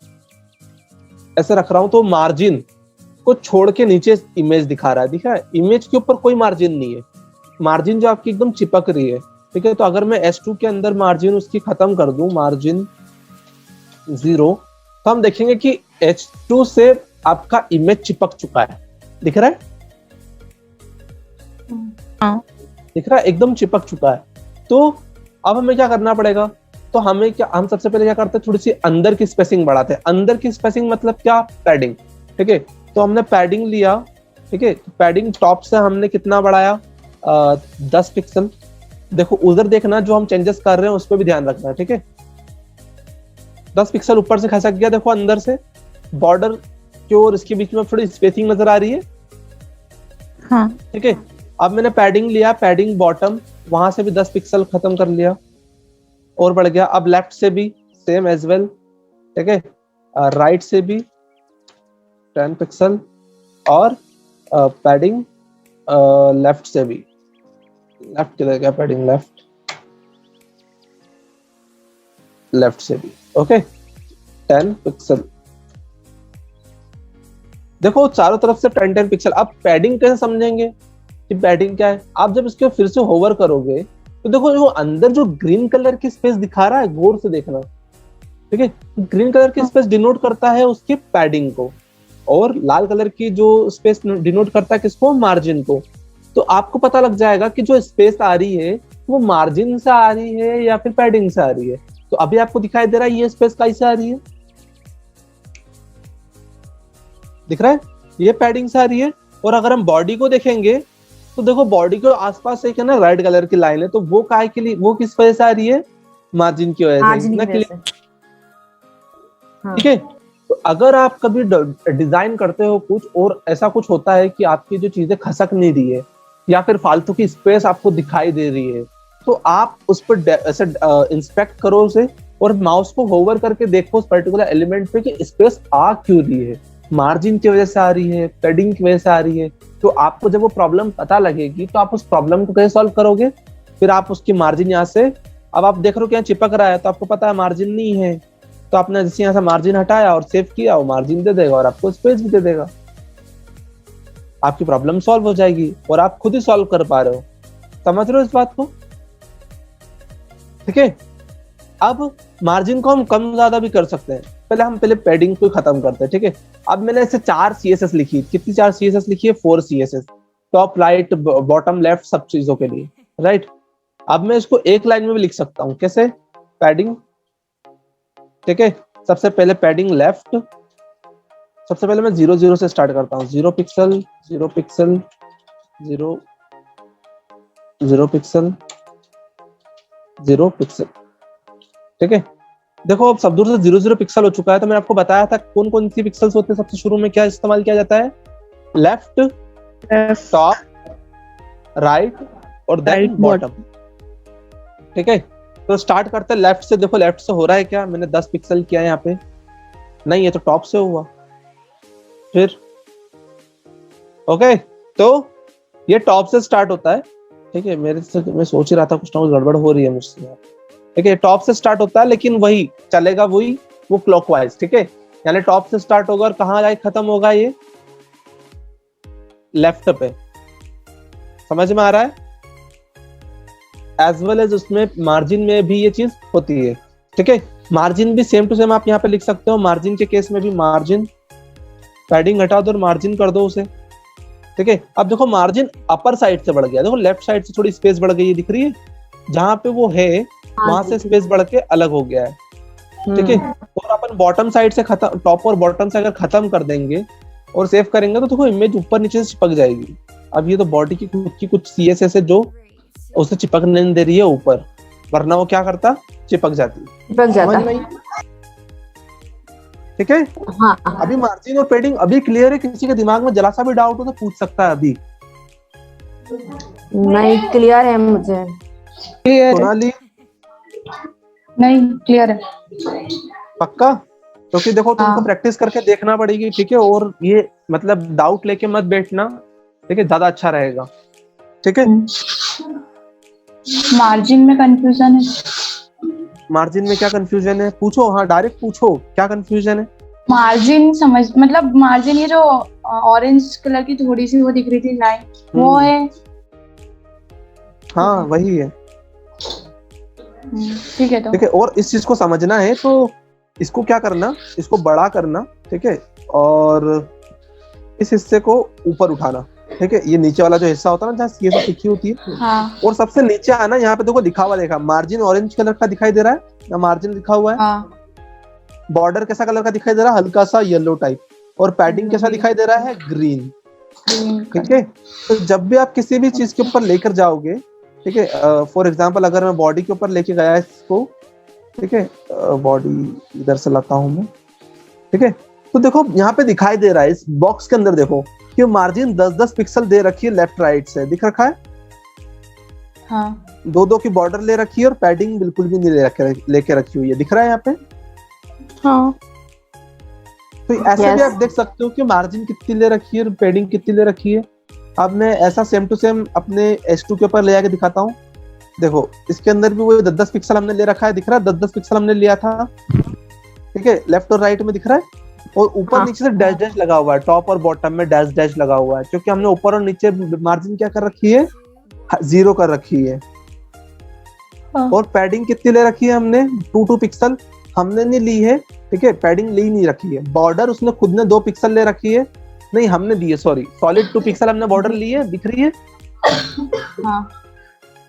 ऐसे रख रहा हूं, तो मार्जिन को छोड़ के नीचे इमेज दिखा रहा है। दिखा है, इमेज के ऊपर कोई मार्जिन नहीं है, मार्जिन जो आपकी एकदम चिपक रही है। ठीक है, तो अगर मैं S2 के अंदर मार्जिन उसकी खत्म कर दूं, मार्जिन 0, तो हम देखेंगे कि H2 से आपका इमेज चिपक चुका है। दिख रहा है? हाँ। दिख रहा है, एकदम चिपक चुका है। तो अब हमें क्या करना पड़ेगा, तो हम सबसे पहले क्या करते हैं, थोड़ी सी अंदर की स्पेसिंग बढ़ाते हैं। अंदर की स्पेसिंग मतलब क्या, पैडिंग। ठीक है, तो हमने पैडिंग लिया। ठीक है, तो पैडिंग टॉप से हमने कितना बढ़ाया, 10 पिक्सल। देखो उधर देखना, जो हम चेंजेस कर रहे हैं उस पर भी ध्यान रखना है। ठीक है, 10 पिक्सल ऊपर से खसक गया। देखो अंदर से बॉर्डर के और इसके बीच में थोड़ी स्पेसिंग नजर आ रही है। हाँ। ठीक है, अब मैंने पैडिंग लिया, पैडिंग बॉटम, वहां से भी 10 पिक्सल खत्म कर लिया और बढ़ गया। अब लेफ्ट से भी सेम एज वेल। ठीक है, राइट से भी 10 पिक्सल और पैडिंग लेफ्ट से भी, लेफ्ट किधर गया पैडिंग, लेफ्ट से भी। Okay, 10 pixel. देखो चारों तरफ से 10 पिक्सल। अब पैडिंग कैसे समझेंगे कि पैडिंग क्या है, आप जब इसके फिर से होवर करोगे तो देखो जो अंदर जो ग्रीन कलर की स्पेस दिखा रहा है, गौर से देखना। ठीक है, ग्रीन कलर की स्पेस डिनोट करता है उसकी पैडिंग को, और लाल कलर की जो स्पेस डिनोट करता है किसको, मार्जिन को। तो आपको पता लग जाएगा कि जो स्पेस आ रही है वो मार्जिन से आ रही है या फिर पैडिंग से आ रही है। तो अभी आपको दिखाई दे रहा है ये स्पेस कैसे आ रही है, दिख रहा है, ये पैडिंग से आ रही है। और अगर हम बॉडी को देखेंगे तो देखो बॉडी के आसपास एक है ना रेड कलर की लाइन है, तो वो काय के लिए, वो किस वजह से आ रही है, मार्जिन की वजह से, मार्जिन ना की वजह से। हाँ। ठीक है, तो अगर आप कभी डिजाइन करते हो कुछ और ऐसा कुछ होता है कि आपकी जो चीजें खसक नहीं रही है या फिर फालतू की स्पेस आपको दिखाई दे रही है, तो आप उस पर ऐसे इंस्पेक्ट करो उसे और माउस को होवर करके देखो उस पर्टिकुलर एलिमेंट पे कि स्पेस आ क्यों रही है, मार्जिन की वजह से आ रही है, पैडिंग की वजह से आ रही है। तो आपको जब वो प्रॉब्लम पता लगेगी तो आप उस प्रॉब्लम को कैसे सॉल्व करोगे, फिर आप उसकी मार्जिन यहाँ से, अब आप देख रहे हो कि यहाँ चिपक रहा है तो आपको पता है मार्जिन नहीं है, तो आपने जैसे यहाँ से मार्जिन हटाया और सेव किया, वो मार्जिन दे देगा और आपको स्पेस भी दे देगा। आपकी प्रॉब्लम सॉल्व हो जाएगी और आप खुद ही सॉल्व कर पा रहे हो। समझ रहे हो इस बात को? ठीक है, अब मार्जिन को हम कम ज्यादा भी कर सकते हैं। पहले पैडिंग को खत्म करते हैं। ठीक है, अब मैंने ऐसे 4 CSS लिखी, कितनी 4 CSS लिखी है, 4 CSS, top right bottom left सब चीजों के लिए, राइट। अब मैं इसको एक लाइन में भी लिख सकता हूँ, कैसे, पैडिंग। ठीक है, सबसे पहले पैडिंग लेफ्ट, सबसे पहले मैं 0 0 से स्टार्ट करता हूँ, 0 पिक्सल 0 पिक्सल 0 0 पिक्सल 0 पिक्सल। ठीक है, देखो अब सब दूर से 0 0 पिक्सल हो चुका है। तो मैंने आपको बताया था कौन कौन सी पिक्सल्स होते हैं। सबसे शुरू में क्या इस्तेमाल किया जाता है, लेफ्ट, टॉप, राइट और देन बॉटम। ठीक है, तो स्टार्ट करते हैं लेफ्ट से। देखो लेफ्ट से हो रहा है क्या, मैंने 10 पिक्सल किया है यहाँ पे, नहीं है तो टॉप से हुआ। फिर ओके, तो ये टॉप से स्टार्ट होता है। ठीक है, मैं सोच ही रहा था कुछ ना कुछ गड़बड़ हो रही है मुझसे। ठीक है, टॉप से स्टार्ट होता है लेकिन वही चलेगा, वही वो क्लॉकवाइज। ठीक है, यानी टॉप से स्टार्ट होगा और कहाँ जाके खत्म होगा, ये लेफ्ट पे। समझ में आ रहा है? एज वेल एज उसमें मार्जिन में भी ये चीज होती है। ठीक है, मार्जिन भी सेम टू सेम आप यहाँ पे लिख सकते हो। मार्जिन के केस में भी मार्जिन, पैडिंग हटा दो और मार्जिन कर दो उसे। ठीक है, अब देखो मार्जिन अपर साइड से बढ़ गया, देखो लेफ्ट साइड से थोड़ी स्पेस बढ़ गई है, दिख रही है, जहां पे वो है वहां से स्पेस बढ़ के अलग हो गया है। ठीक है, और अपन बॉटम साइड से खत्म, टॉप और बॉटम से अगर खत्म कर देंगे और सेव करेंगे तो देखो इमेज ऊपर नीचे से चिपक जाएगी। अब ये तो बॉडी की खुद की कुछ CSS है जो उसे चिपकने नहीं दे रही है ऊपर, वरना वो क्या करता, चिपक जाती, चिपक जाता। ठीक है, हाँ, अभी मार्जिन और पैडिंग अभी क्लियर है? किसी के दिमाग में जरा सा भी डाउट हो तो पूछ सकता है अभी। नहीं, क्लियर है मुझे। क्लियर है। सोनाली नहीं क्लियर है। पक्का? क्योंकि देखो तुमको हाँ। प्रैक्टिस करके देखना पड़ेगी, ठीक है? और ये मतलब डाउट लेके मत बैठना, ठीक है? ज्यादा अच्छा रहेगा, ठीक है? मार्जिन में कंफ्यूजन है। मार्जिन में क्या कंफ्यूजन है? पूछो, हाँ डायरेक्ट पूछो, क्या कंफ्यूजन है? मार्जिन समझ मतलब मार्जिन ये जो ऑरेंज कलर की थोड़ी सी वो दिख रही थी लाइन, वो है। हाँ वही है, ठीक है। तो ठीक है? और इस चीज को समझना है तो इसको क्या करना, इसको बड़ा करना, ठीक है? और इस हिस्से को ऊपर उठाना, ठीक है? ये नीचे वाला जो हिस्सा होता है ना, जहाँ CSS लिखी होती है, हाँ और सबसे नीचे आना, यहाँ पे देखो लिखा हुआ, देखा मार्जिन ऑरेंज कलर का दिखाई दे रहा है या मार्जिन लिखा हुआ है? हाँ बॉर्डर कैसा कलर का दिखाई दे रहा है? हल्का सा येलो टाइप। और पैडिंग कैसा दिखाई दे रहा है? ग्रीन, ठीक है? तो जब भी आप किसी भी चीज के ऊपर लेकर जाओगे, ठीक है, फॉर एग्जांपल अगर मैं बॉडी के ऊपर लेके गया इसको, ठीक है, बॉडी इधर से लाता हूं मैं, ठीक है? तो देखो यहाँ पे दिखाई दे रहा है, इस बॉक्स के अंदर देखो कि मार्जिन 10-10 पिक्सल दे रखी है, लेफ्ट राइट से दिख रखा है। हाँ 2-2 की बॉर्डर ले रखी है और पैडिंग बिल्कुल भी नहीं लेके रखी हुई है, दिख रहा है यहाँ पे? हाँ तो ऐसे भी Yes. आप देख सकते हो कि मार्जिन कितनी ले रखी है और पैडिंग कितनी ले रखी है। अब मैं ऐसा सेम टू सेम अपने S2 के ऊपर ले आके दिखाता हूँ। देखो इसके अंदर भी वो 10-10 पिक्सल हमने ले रखा है, दिख रहा है? 10-10 पिक्सल हमने लिया था, ठीक है? लेफ्ट और राइट में दिख रहा है। और ऊपर हाँ। नीचे से डैश डैश लगा हुआ है, टॉप और बॉटम में डैश डैश लगा हुआ है, क्योंकि हमने ऊपर और नीचे मार्जिन क्या कर रखी है? 0 कर रखी है। हाँ। और पैडिंग कितनी ले रखी है हमने? 2 पिक्सल हमने नहीं ली है, ठीक है? पैडिंग ली नहीं रखी है। बॉर्डर उसने खुद ने 2 पिक्सल ले रखी है, नहीं हमने दी है, सॉरी, सॉलिड 2 पिक्सल हमने बॉर्डर ली है, दिख रही है हाँ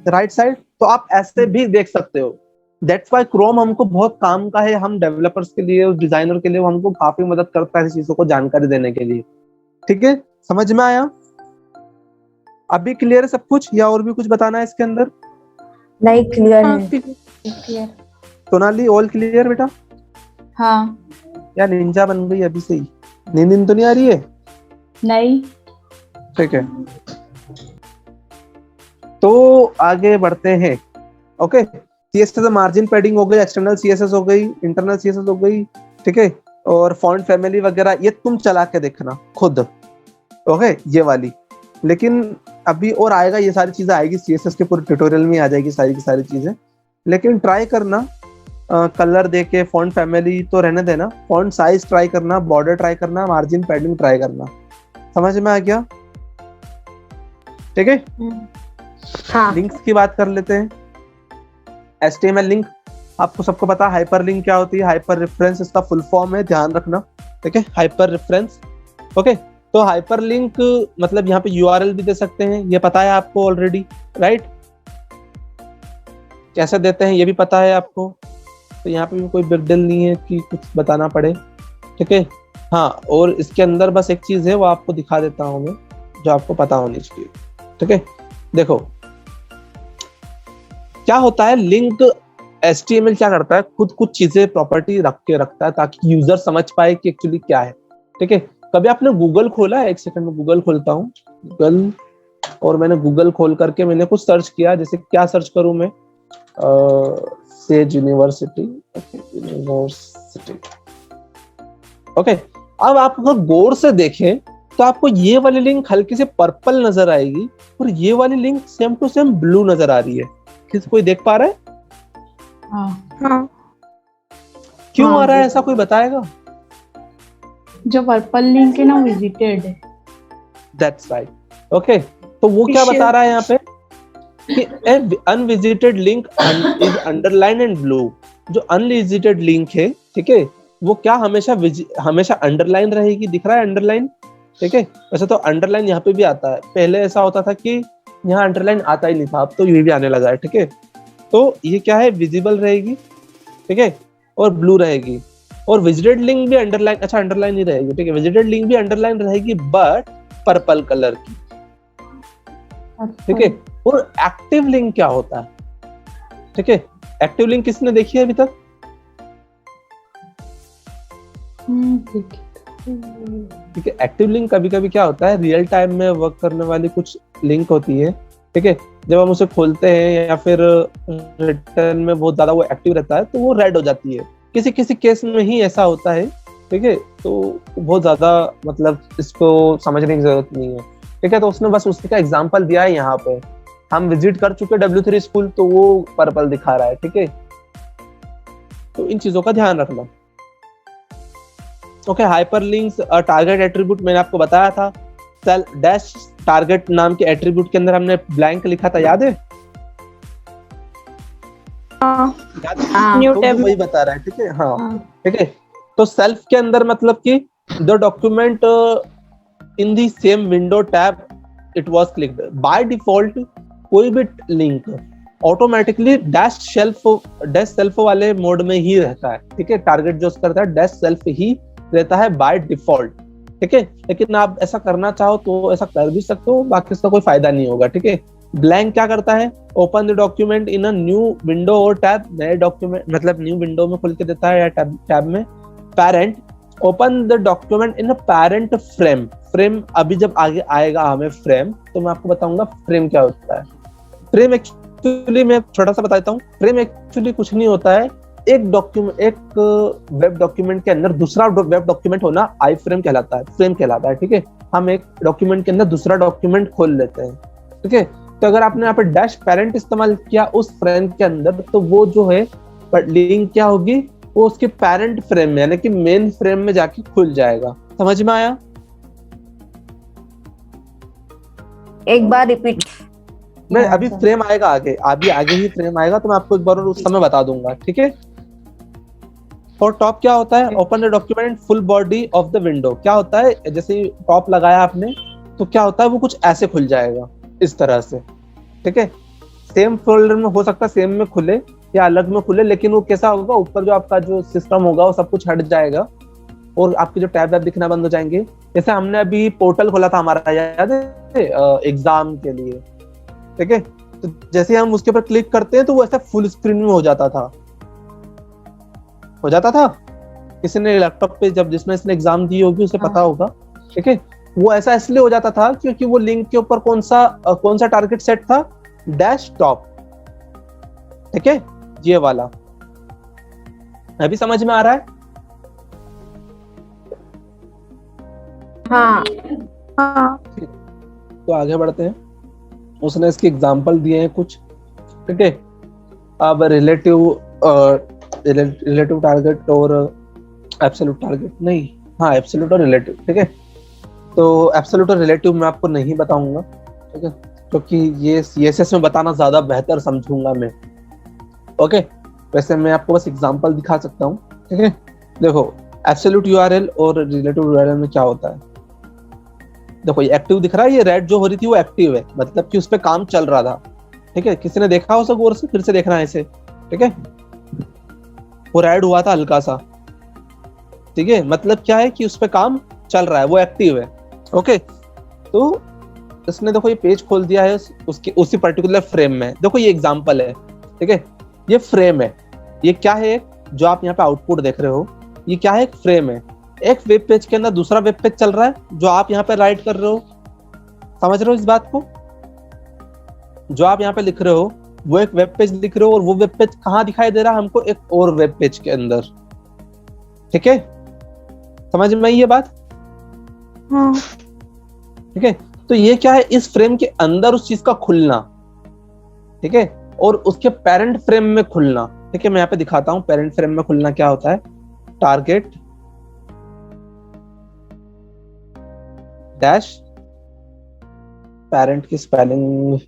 राइट साइड? तो आप ऐसे भी देख सकते हो। दैट्स वाई क्रोम हमको बहुत काम का है, हम डेवलपर्स के लिए, डिजाइनर के लिए वो हमको काफी मदद करता है ऐसी चीजों को जानकारी देने के लिए, ठीक है? समझ में आया? अभी क्लियर है सब कुछ या और भी कुछ बताना है इसके अंदर? नहीं, क्लियर हाँ है। क्लियर। सोनाली ऑल क्लियर बेटा? हाँ या निंजा बन गई अभी से ही? नींद तो नहीं आ रही है? नहीं। ठीक है, तो आगे बढ़ते हैं। ओके, CSS मार्जिन पैडिंग हो गई, एक्सटर्नल CSS हो गई, इंटरनल CSS हो गई, ठीक है? और फॉन्ट फैमिली वगैरह ये तुम चला के देखना खुद, ओके? ये वाली, लेकिन अभी और आएगा, ये सारी चीजें आएगी CSS के पूरे ट्यूटोरियल में आ जाएगी सारी की सारी चीजें। लेकिन ट्राई करना, कलर दे के फॉन्ट फैमिली तो रहने देना, फॉन्ट साइज ट्राई करना, बॉर्डर ट्राई करना, मार्जिन पैडिंग ट्राई करना। समझ में आ गया? ठीक है, हाँ। लिंक्स की बात कर लेते हैं। HTML लिंक आपको सबको पता है, हाइपर लिंक क्या होती है? हाइपर रेफरेंस इसका फुल फॉर्म है, ध्यान रखना, ठीक है? Hyper reference, okay? तो हाइपर लिंक मतलब यहाँ पे URL भी दे सकते हैं, ये पता है आपको ऑलरेडी, राइट? कैसे देते हैं ये भी पता है आपको, तो यहाँ पे भी कोई बिग डील नहीं है कि कुछ बताना पड़े, ठीक है? हाँ, और इसके अंदर बस एक चीज है, वो आपको दिखा देता हूँ मैं, जो आपको पता होनी चाहिए, ठीक है? देखो क्या होता है, लिंक HTML क्या करता है, खुद कुछ चीजें प्रॉपर्टी रख के रखता है ताकि यूजर समझ पाए कि एक्चुअली क्या है, ठीक है? कभी आपने गूगल खोला है? एक सेकंड में गूगल खोलता हूँ, गूगल, और मैंने गूगल खोल करके मैंने कुछ सर्च किया, जैसे क्या सर्च करूं मैं? Says university, okay? अब आप अगर गौर से देखें तो आपको ये वाली लिंक हल्की से पर्पल नजर आएगी और ये वाली link same to same blue नजर आ रही है। किसी कोई देख पा रहा है? हाँ क्यों आ रहा है ऐसा, कोई बताएगा? जो पर्पल लिंक है ना विजिटेड है। That's right, okay? तो वो क्या बता रहा है यहाँ पे कि unvisited link is underline and blue. जो अनविजिटेड लिंक है, ठीक है, वो क्या हमेशा अंडरलाइन रहेगी, दिख रहा है अंडरलाइन, ठीक है? वैसे तो अंडरलाइन यहाँ पे भी आता है, पहले ऐसा होता था कि यहाँ अंडरलाइन आता ही नहीं था, अब तो ये भी आने लगा है, ठीक है? तो ये क्या है, विजिबल रहेगी, ठीक है, और ब्लू रहेगी। और विजिटेड लिंक भी अंडरलाइन, अच्छा अंडरलाइन नहीं रहेगी, ठीक है, विजिटेड लिंक भी अंडरलाइन रहेगी बट पर्पल कलर की, ठीक है? और एक्टिव लिंक क्या होता है, ठीक है? एक्टिव लिंक किसने देखी है अभी तक? ठीक है, एक्टिव लिंक कभी कभी क्या होता है, रियल टाइम में वर्क करने वाली कुछ लिंक होती है, ठीक है, जब हम उसे खोलते हैं या फिर रिटर्न में बहुत ज्यादा वो एक्टिव रहता है तो वो रेड हो जाती है। किसी किसी केस में ही ऐसा होता है, ठीक है, तो बहुत ज्यादा मतलब इसको समझने की जरूरत नहीं है, ठीक है। तो उसने बस उसका एग्जांपल दिया है यहाँ पे। हम विजिट कर चुके W3 स्कूल तो वो पर्पल दिखा रहा है, ठीक है। तो इन चीजों का ध्यान रखना। ओके, हाइपरलिंक्स टारगेट एट्रीब्यूट मैंने आपको बताया था। सेल डैश टारगेट नाम के एट्रीब्यूट के अंदर हमने ब्लैंक लिखा था, याद है? याद है? हाँ। न्यू तो टैब वो वही बता रहा है, ठीक है। हाँ, ठीक है। तो सेल्फ के अंदर मतलब कि the document in the same window tab it was clicked. By default कोई भी लिंक ऑटोमेटिकली डैश सेल्फ वाले मोड में ही रहता है, ठीक है। टारगेट जो करता है डैश सेल्फ ही रहता है बाय डिफॉल्ट, ठीक है। लेकिन आप ऐसा करना चाहो तो ऐसा कर भी सकते हो, बाकी इसका कोई फायदा नहीं होगा, ठीक है। ब्लैंक क्या करता है? Open the document in a new window और टैब, नए डॉक्यूमेंट मतलब न्यू विंडो में खुल के देता है या टैब में। Parent, open the document in a parent frame. Frame अभी जब आगे आएगा हमें फ्रेम, तो मैं आपको बताऊंगा फ्रेम क्या होता है। फ्रेम एक्चुअली मैं छोटा सा बताता हूँ। फ्रेम एक्चुअली कुछ नहीं होता है, एक डॉक्यूमेंट, एक वेब डॉक्यूमेंट के अंदर दूसरा वेब डॉक्यूमेंट होना आई फ्रेम कहलाता है, फ्रेम कहलाता है, ठीक है। हम एक डॉक्यूमेंट के अंदर दूसरा डॉक्यूमेंट खोल लेते हैं, ठीक है। तो अगर आपने यहाँ पे डैश पेरेंट इस्तेमाल किया उस फ्रेम के अंदर, तो वो जो है लिंक क्या होगी, वो उसके पेरेंट फ्रेम में यानी कि मेन फ्रेम में जाके खुल जाएगा। समझ में आया? एक बार रिपीट। मैं अभी फ्रेम आएगा आगे, अभी आगे ही फ्रेम आएगा, तो मैं आपको एक बार और उस समय बता दूंगा, ठीक है। और टॉप क्या होता है? Open the document full body of the window. क्या होता है, जैसे टॉप लगाया आपने तो क्या होता है, वो कुछ ऐसे खुल जाएगा इस तरह से, ठीक है। सेम फोल्डर में हो सकता है, सेम में खुले या अलग में खुले, लेकिन वो कैसा होगा, ऊपर जो आपका जो सिस्टम होगा वो सब कुछ हट जाएगा और आपके जो टैब दिखना बंद हो जाएंगे। जैसे हमने अभी पोर्टल खोला था हमारा, याद है, एग्जाम के लिए, ठीक है। तो जैसे हम उसके ऊपर क्लिक करते हैं तो वो ऐसा फुल स्क्रीन में हो जाता था। किसी ने लैपटॉप पे जब जिसने इसने एग्जाम दी होगी उसे पता होगा, ठीक है। वो ऐसा इसलिए हो जाता था क्योंकि वो लिंक के ऊपर कौन सा टारगेट सेट था, डैश टॉप, ठीक है, ये वाला। अभी समझ में आ रहा है? हाँ। हाँ। तो आगे बढ़ते हैं। उसने इसके एग्जाम्पल दिए हैं कुछ, ठीक है। अब रिलेटिव टारगेट और एब्सोल्यूट टारगेट, नहीं, हाँ, एब्सोल्यूट और रिलेटिव, ठीक है। तो एब्सोल्यूट और रिलेटिव मैं आपको नहीं बताऊंगा, ठीक है, क्योंकि ये CSS में बताना ज्यादा बेहतर समझूंगा मैं। ओके, वैसे मैं आपको बस एग्जांपल दिखा सकता हूँ, ठीक है। देखो, एब्सोल्यूट URL और रिलेटिव URL में क्या होता है। देखो, ये एक्टिव दिख रहा है, ये रेड जो हो रही थी वो एक्टिव है, मतलब कि उस पर काम चल रहा था, ठीक है। किसी ने देखा उसे गौर से, फिर से देखना है इसे, ठीक है। वो रेड हुआ था हल्का सा, ठीक है, मतलब क्या है कि उस पर काम चल रहा है, वो एक्टिव है। ओके, तो इसने देखो ये पेज खोल दिया है उसके उसी पर्टिकुलर फ्रेम में। देखो ये एग्जांपल है, ठीक है, ये फ्रेम है। ये क्या है, जो आप यहाँ पे आउटपुट देख रहे हो, ये क्या है, एक फ्रेम है। एक वेब पेज के अंदर दूसरा वेब पेज चल रहा है जो आप यहाँ पे राइट कर रहे हो। समझ रहे हो इस बात को? जो आप यहाँ पे लिख रहे हो वो एक वेब पेज लिख रहे हो, और वो वेब पेज कहाँ दिखाई दे रहा है हमको, एक और वेब पेज के अंदर, ठीक है। समझ में आई ये बात? हाँ। ठीक है, तो ये क्या है, इस फ्रेम के अंदर उस चीज का खुलना, ठीक है, और उसके पेरेंट फ्रेम में खुलना, ठीक है। मैं यहाँ पे दिखाता हूँ पेरेंट फ्रेम में खुलना क्या होता है। टारगेट डैश पेरेंट की स्पेलिंग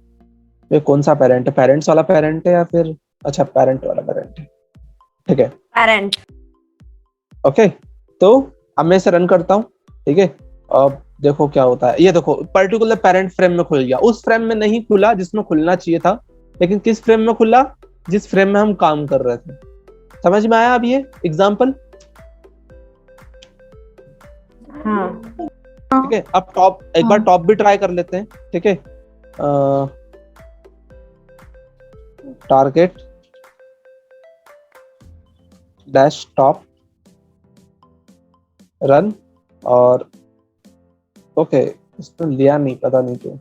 में कौन सा पेरेंट है, पेरेंट्स वाला पेरेंट है या फिर, अच्छा, पेरेंट वाला पेरेंट है, ठीक है, पेरेंट। ओके। तो अब मैं इसे रन करता हूँ, ठीक है। अब देखो क्या होता है, ये देखो पर्टिकुलर पेरेंट फ्रेम में खुल गया। उस फ्रेम में नहीं खुला जिसमें खुलना चाहिए था, लेकिन किस फ्रेम में खुला, जिस फ्रेम में हम काम कर रहे थे। समझ में आया अब ये एग्जांपल? हाँ। ठीक है, अब टॉप, एक बार टॉप भी ट्राई कर लेते हैं, ठीक है। टारगेट डैश टॉप रन, और ओके, इसमें लिया नहीं, पता नहीं क्यों।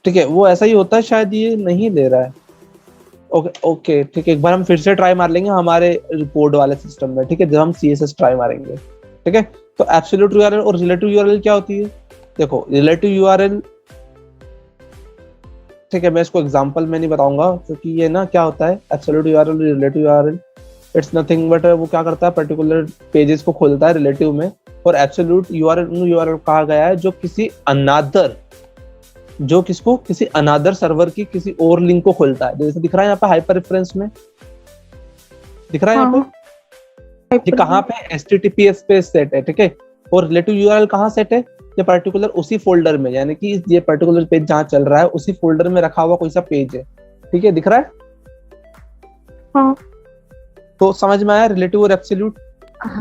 ठीक है, वो ऐसा ही होता है, शायद ये नहीं ले रहा है। ओके ओके ठीक है, एक बार हम फिर से ट्राई मार लेंगे हमारे रिपोर्ट वाले सिस्टम में, ठीक है, जब हम CSS ट्राई मारेंगे। ठीक है, तो एब्सोल्यूट यूआरएल और रिलेटिव यूआरएल क्या होती है? देखो रिलेटिव यूआरएल, ठीक है, मैं इसको एग्जांपल में नहीं बताऊंगा क्योंकि ये ना क्या होता है, एब्सोल्यूट यूआरएल और relative URL it's nothing but वो क्या करता है, पर्टिकुलर पेजेस को खोलता है रिलेटिव में, और एब्सोल्यूट यूआरएल कहा गया है जो किसी अनादर, जो किसी अनादर सर्वर की किसी और लिंक को खोलता है। जैसे दिख रहा है यहाँ पे हाइपर रेफरेंस में, दिख रहा है यहाँ पे, ये कहाँ पे HTTPS पे सेट है, ठीक है, और रिलेटिव यूआरएल कहाँ सेट है, ये पर्टिकुलर उसी फोल्डर में, यानी कि ये पर्टिकुलर पेज जहाँ चल रहा है उसी फोल्डर में रखा हुआ कोई सा पेज है। ठीक है, दिख रहा है? हाँ। तो समझ में आया रिलेटिव और एब्सोल्यूट।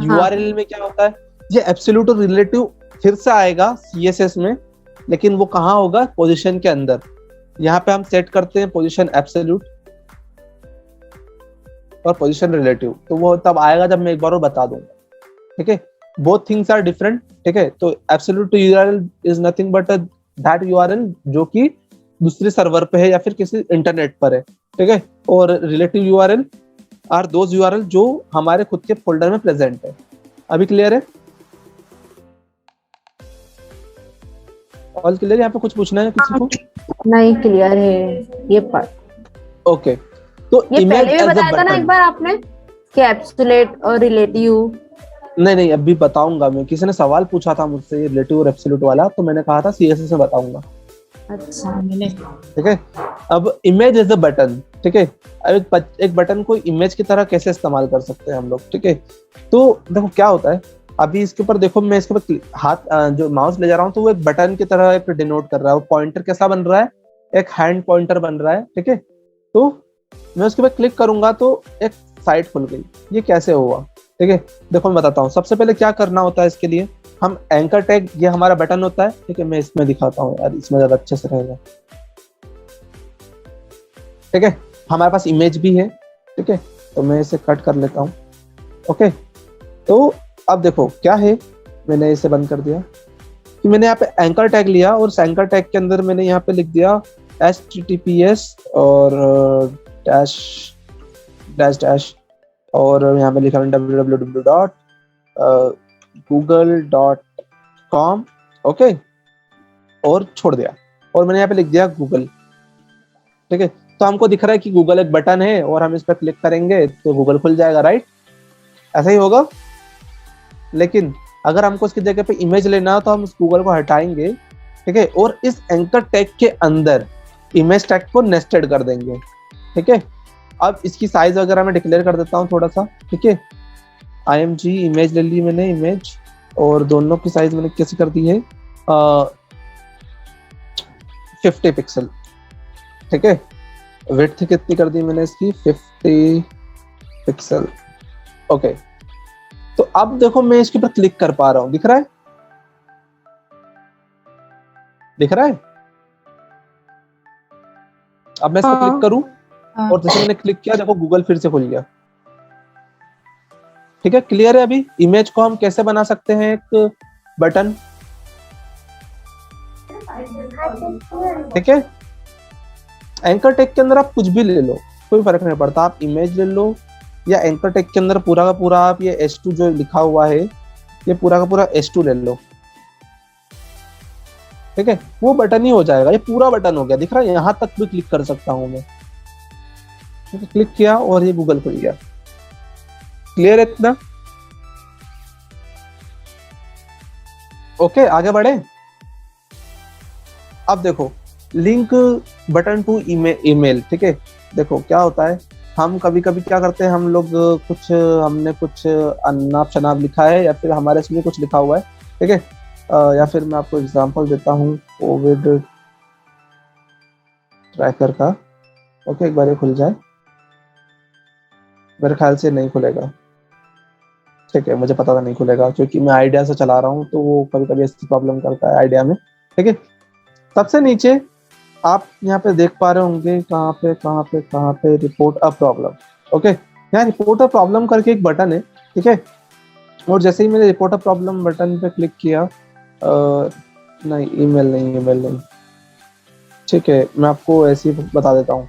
यूआरएल में क्या होता है, ये एब्सोल्यूट और रिलेटिव फिर से आएगा CSS में, लेकिन वो कहाँ होगा, पोजीशन के अंदर। यहाँ पे हम सेट करते हैं पोजीशन एब्सोल्यूट और पोजीशन रिलेटिव, तो वो तब आएगा जब मैं एक बार और बता दूंगा। ठीक है, बोथ थिंग्स आर डिफरेंट। ठीक है, तो absolute URL is nothing but that URL जो कि दूसरे सर्वर पे है या फिर किसी इंटरनेट पर है। ठीक है, और relative URL are those URL जो हमारे खुद के फोल्डर में प्रेजेंट है। अभी क्लियर है? All clear? यहाँ पे कुछ पूछना है किसी को? नहीं, क्लियर है ये पार्ट। ओके, तो ये इमेज पहले भी एज अ बताया था ना एक बटन। बार आपने कि एब्सोल्यूट और रिलेटिव। नहीं अभी बताऊंगा मैं, किसी ने सवाल पूछा था मुझसे ये रिलेटिव और एब्सोल्यूट वाला, तो मैंने कहा था CSS में बताऊंगा। अच्छा, ठीक है, अब इमेज एज अ बटन। ठीक है, अब एक बटन को इमेज की तरह कैसे इस्तेमाल कर सकते हैं हम लोग। ठीक है, तो देखो क्या होता है, अभी इसके ऊपर देखो, मैं इसके ऊपर हाथ जो माउस ले जा रहा हूँ, तो वो एक बटन की तरह एक डिनोट कर रहा है। वो पॉइंटर कैसा बन रहा है, एक हैंड पॉइंटर बन रहा है। ठीक है, तो मैं उसके ऊपर क्लिक करूंगा तो एक साइट खुल गई। ये कैसे हुआ? ठीक है, देखो मैं बताता हूँ। सबसे पहले क्या करना होता है इसके लिए, हम एंकर टैग, ये हमारा बटन होता है। ठीक है, मैं इसमें दिखाता हूँ यार, इसमें ज्यादा अच्छे से रहेगा। ठीक है, हमारे पास इमेज भी है। ठीक है, तो मैं इसे कट कर लेता हूँ। ओके, तो अब देखो क्या है, मैंने इसे बंद कर दिया कि मैंने यहाँ पे एंकर टैग लिया, और एंकर टैग के अंदर मैंने यहाँ पे लिख दिया HTTPS और डैश डैश डैश, और यहाँ पे लिखा www.google.com। ओके, और छोड़ दिया, और मैंने यहाँ पे लिख दिया गूगल। ठीक है, तो हमको दिख रहा है कि गूगल एक बटन है, और हम इस पर क्लिक करेंगे तो गूगल खुल जाएगा, राइट? ऐसा ही होगा। लेकिन अगर हमको इसकी जगह पे इमेज लेना हो तो हम उस गूगल को हटाएंगे। ठीक है, और इस एंकर टैग के अंदर इमेज टैग को नेस्टेड कर देंगे। ठीक है, अब इसकी साइज वगैरह मैं डिक्लेयर कर देता हूँ थोड़ा सा। ठीक है, IMG इमेज ले ली मैंने, इमेज, और दोनों की साइज मैंने कैसे कर दी है, 50 पिक्सल। ठीक है, विड्थ कितनी कर दी मैंने इसकी, 50 पिक्सल। ओके, तो अब देखो मैं इसके ऊपर क्लिक कर पा रहा हूं, दिख रहा है? दिख रहा है? अब मैं इस पर क्लिक करूं, और जैसे मैंने क्लिक किया, देखो गूगल फिर से खुल गया। ठीक है, क्लियर है? अभी इमेज को हम कैसे बना सकते हैं एक बटन। ठीक है, एंकर टैग के अंदर आप कुछ भी ले लो, कोई फर्क नहीं पड़ता। आप इमेज ले लो, या एंकर टैग के अंदर पूरा का पूरा आप ये H2 जो लिखा हुआ है, ये पूरा का पूरा H2 ले लो। ठीक है, वो बटन ही हो जाएगा, ये पूरा बटन हो गया। दिख रहा है? यहां तक भी क्लिक कर सकता हूं मैं। ठीक है, क्लिक किया और ये गूगल खुल गया। क्लियर है इतना? ओके, आगे बढ़े। अब देखो लिंक बटन टू ईमेल। ठीक है, देखो क्या होता है, हम कभी कभी क्या करते हैं, हम लोग हमने कुछ अनाप शनाप लिखा है, या फिर हमारे इसमें कुछ लिखा हुआ है। ठीक है, या फिर मैं आपको एग्जांपल देता हूँ कोविड ट्रैकर का। ओके, एक बार ये खुल जाए, मेरे ख्याल से नहीं खुलेगा। ठीक है, मुझे पता था नहीं खुलेगा, क्योंकि मैं आइडिया से चला रहा हूँ, तो वो कभी कभी ऐसी प्रॉब्लम करता है आइडिया में। ठीक है, सबसे नीचे आप यहाँ पे देख पा रहे होंगे, कहाँ पे रिपोर्ट अ प्रॉब्लम। ओके, यहाँ रिपोर्ट अ प्रॉब्लम करके एक बटन है। ठीक है, और जैसे ही मैंने रिपोर्ट अ प्रॉब्लम बटन पे क्लिक किया, नहीं ईमेल नहीं, ठीक है, मैं आपको ऐसे ही बता देता हूँ।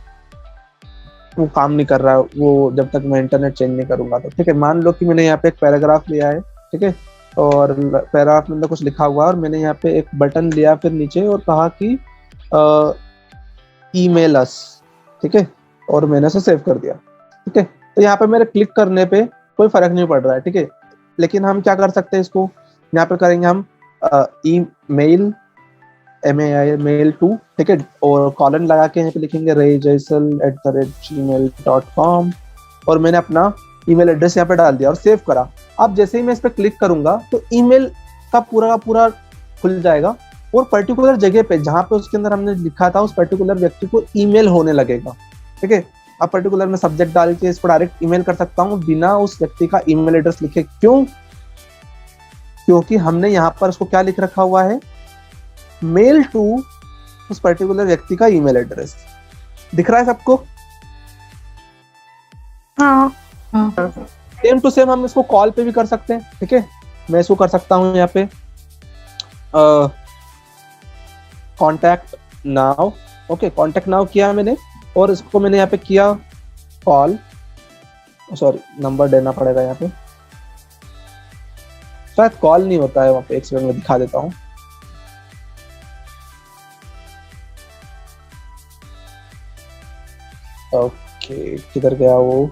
वो काम नहीं कर रहा है वो जब तक मैं इंटरनेट चेंज नहीं करूंगा। तो ठीक है, मान लो कि मैंने यहाँ पे एक पैराग्राफ लिया है, ठीक है, और पैराग्राफ में अंदर कुछ लिखा हुआ है और मैंने यहाँ पे एक बटन लिया फिर नीचे और कहा कि ईमेल अस, ठीक है, और मैंने उसे सेव कर दिया। ठीक है, तो यहाँ पे मेरे क्लिक करने पे कोई फर्क नहीं पड़ रहा है। ठीक है, लेकिन हम क्या कर सकते हैं, इसको यहाँ पे करेंगे हम e mail MAIL mail to, ठीक है, और कॉलन लगा के यहाँ पे लिखेंगे rejaisal@gmail.com और मैंने अपना ईमेल एड्रेस यहाँ पे डाल दिया और सेव करा। अब जैसे ही मैं इस पर क्लिक करूंगा तो ईमेल का पूरा खुल जाएगा और पर्टिकुलर जगह पे जहाँ पे उसके अंदर हमने लिखा था उस पर्टिकुलर व्यक्ति को ईमेल होने लगेगा। ठीक है, अब पर्टिकुलर में सब्जेक्ट डाल के इसको डायरेक्ट ईमेल कर सकता हूँ बिना उस व्यक्ति का ईमेल एड्रेस लिखे। क्यों? क्योंकि हमने यहाँ पर उसको क्या लिख रखा हुआ है, मेल टू उस पर्टिकुलर व्यक्ति का ईमेल एड्रेस। दिख रहा है सबको? हाँ। सेम टू सेम हम इसको कॉल पे भी कर सकते हैं। ठीक है, मैं इसको कर सकता हूँ यहाँ पे contact now. Okay, contact now किया मैंने और इसको मैंने यहाँ पे किया कॉल, सॉरी नंबर देना पड़ेगा यहाँ पे, शायद कॉल नहीं होता है वहाँ पे, एक सेकंड में दिखा देता हूँ। ओके, किधर गया वो?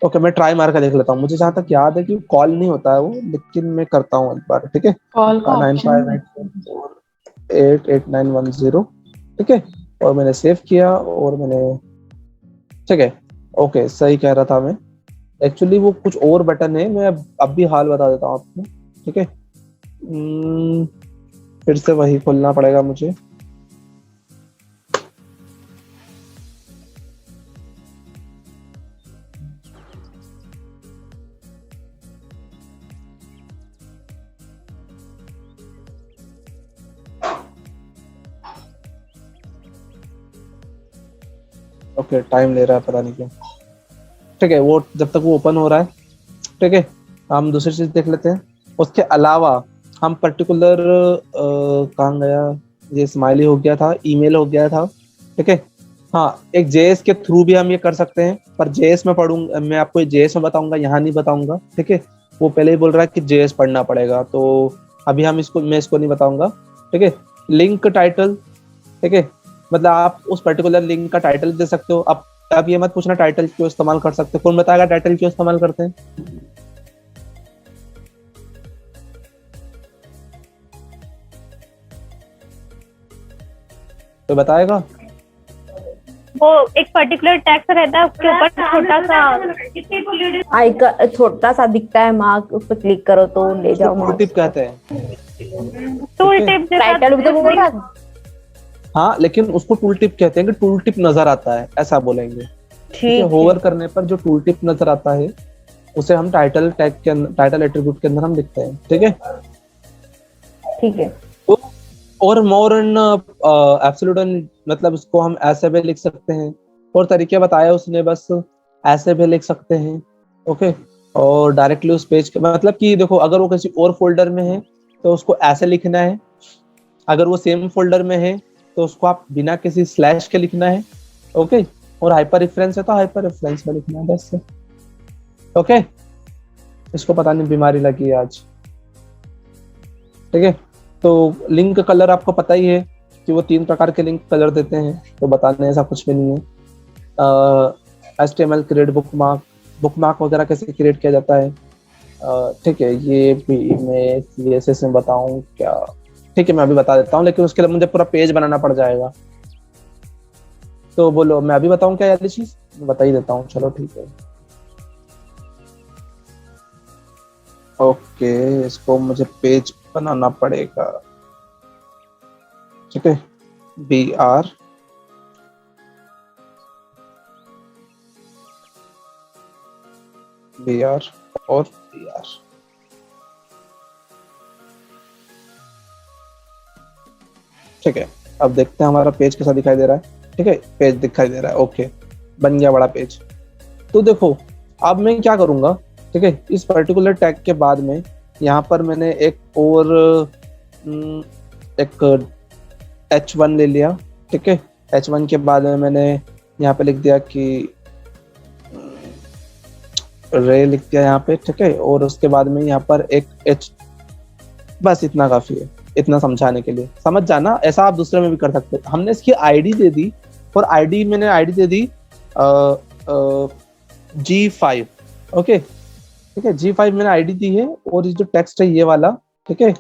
ओके, मैं ट्राई मार कर देख लेता हूँ। मुझे जहाँ तक याद है कि कॉल नहीं होता है वो, लेकिन मैं करता हूँ एक बार। ठीक है, कॉल का 9584889110। ठीक है, और मैंने सेव किया और मैंने, ठीक है, ओके, सही कह रहा था मैं। एक्चुअली वो कुछ और बटन है, मैं अब भी हाल बता देता हूँ आपको। ठीक है, फिर से वही खोलना पड़ेगा मुझे। ओके, टाइम ले रहा है पता नहीं क्यों। ठीक है, वो जब तक वो ओपन हो रहा है, ठीक है, हम दूसरी चीज देख लेते हैं। उसके अलावा हम पर्टिकुलर कहाँ गया, ये स्माइली हो गया था, ईमेल हो गया था। ठीक है, हाँ, एक JS के थ्रू भी हम ये कर सकते हैं, पर JS में पढ़ूंगा मैं, आपको JS में बताऊंगा, यहाँ नहीं बताऊंगा। ठीक है, वो पहले ही बोल रहा है कि JS पढ़ना पड़ेगा, तो अभी मैं इसको नहीं बताऊंगा। ठीक है, लिंक टाइटल, ठीक है, मतलब आप उस पर्टिकुलर लिंक का टाइटल दे सकते हो। अब ये मत पूछना टाइटल क्यों इस्तेमाल कर सकते हो, कौन बताएगा टाइटल क्यों इस्तेमाल करते हैं? तो बताएगा? वो एक पर्टिकुलर टैक्स रहता है, उसके ऊपर छोटा सा आइकन छोटा सा दिखता है मार्क, उस पर क्लिक करो तो ले जाओ। टूल टिप कहते हैं। टूल टिप टाइटल भी तो बोल रहा था। हाँ, लेकिन उसको टूल टिप कहते हैं कि टूल टिप नजर आता है, ऐसा बोलेंगे। ठीक है, होवर करने पर जो टूल टिप नजर आता है उसे हम टाइटल टैग के अंदर, टाइटल एट्रीब्यूट के अंदर हम लिखते हैं। ठीक है, ठीक है। तो और मोर एंड एब्सोल्यूट, मतलब इसको हम ऐसे भी लिख सकते हैं, और तरीके बताया उसने, बस ऐसे भी लिख सकते हैं। ओके, और डायरेक्टली उस पेज के, मतलब कि देखो, अगर वो किसी और फोल्डर में है तो उसको ऐसे लिखना है, अगर वो सेम फोल्डर में है तो उसको आप बिना किसी स्लैश के लिखना है। ओके, और हाइपर रेफरेंस है तो हाइपर रेफरेंस में लिखना है, बस। ओके, इसको पता नहीं बीमारी लगी है आज। ठीक है, तो लिंक कलर आपको पता ही है कि वो 3 प्रकार के लिंक कलर देते हैं, तो बताने ऐसा कुछ भी नहीं है। HTML क्रिएट बुकमार्क वगैरह कैसे क्रिएट किया जाता है। ठीक है, ये भी मैं CSS में बताऊं क्या? ठीक है, मैं अभी बता देता हूँ, लेकिन उसके लिए मुझे पूरा पेज बनाना पड़ जाएगा। तो बोलो, मैं अभी बताऊं क्या वाली चीज? बता ही देता हूँ, चलो ठीक है। ओके, इसको मुझे पेज बनाना पड़ेगा। ठीक है, BR और BR। ठीक है, अब देखते हैं हमारा पेज कैसा दिखाई दे रहा है। ठीक है, पेज दिखाई दे रहा है। ओके, बन गया बड़ा पेज। तो देखो, अब मैं क्या करूंगा, ठीक है, इस पर्टिकुलर टैग के बाद में यहाँ पर मैंने एक और एक H1 ले लिया, ठीक है। H1 के बाद में मैंने यहाँ पे लिख दिया कि रे लिख दिया यहाँ पे, ठीक है। और उसके बाद में यहाँ पर एक H, बस इतना काफी है, इतना समझाने के लिए। समझ जाना, ऐसा आप दूसरे में भी कर सकते हैं। हमने इसकी आईडी दे दी, और मैंने आईडी दे दी G5, ओके, ठीक है। G5 मैंने आईडी दी है, और ये जो टेक्स्ट है ये वाला, ठीक है,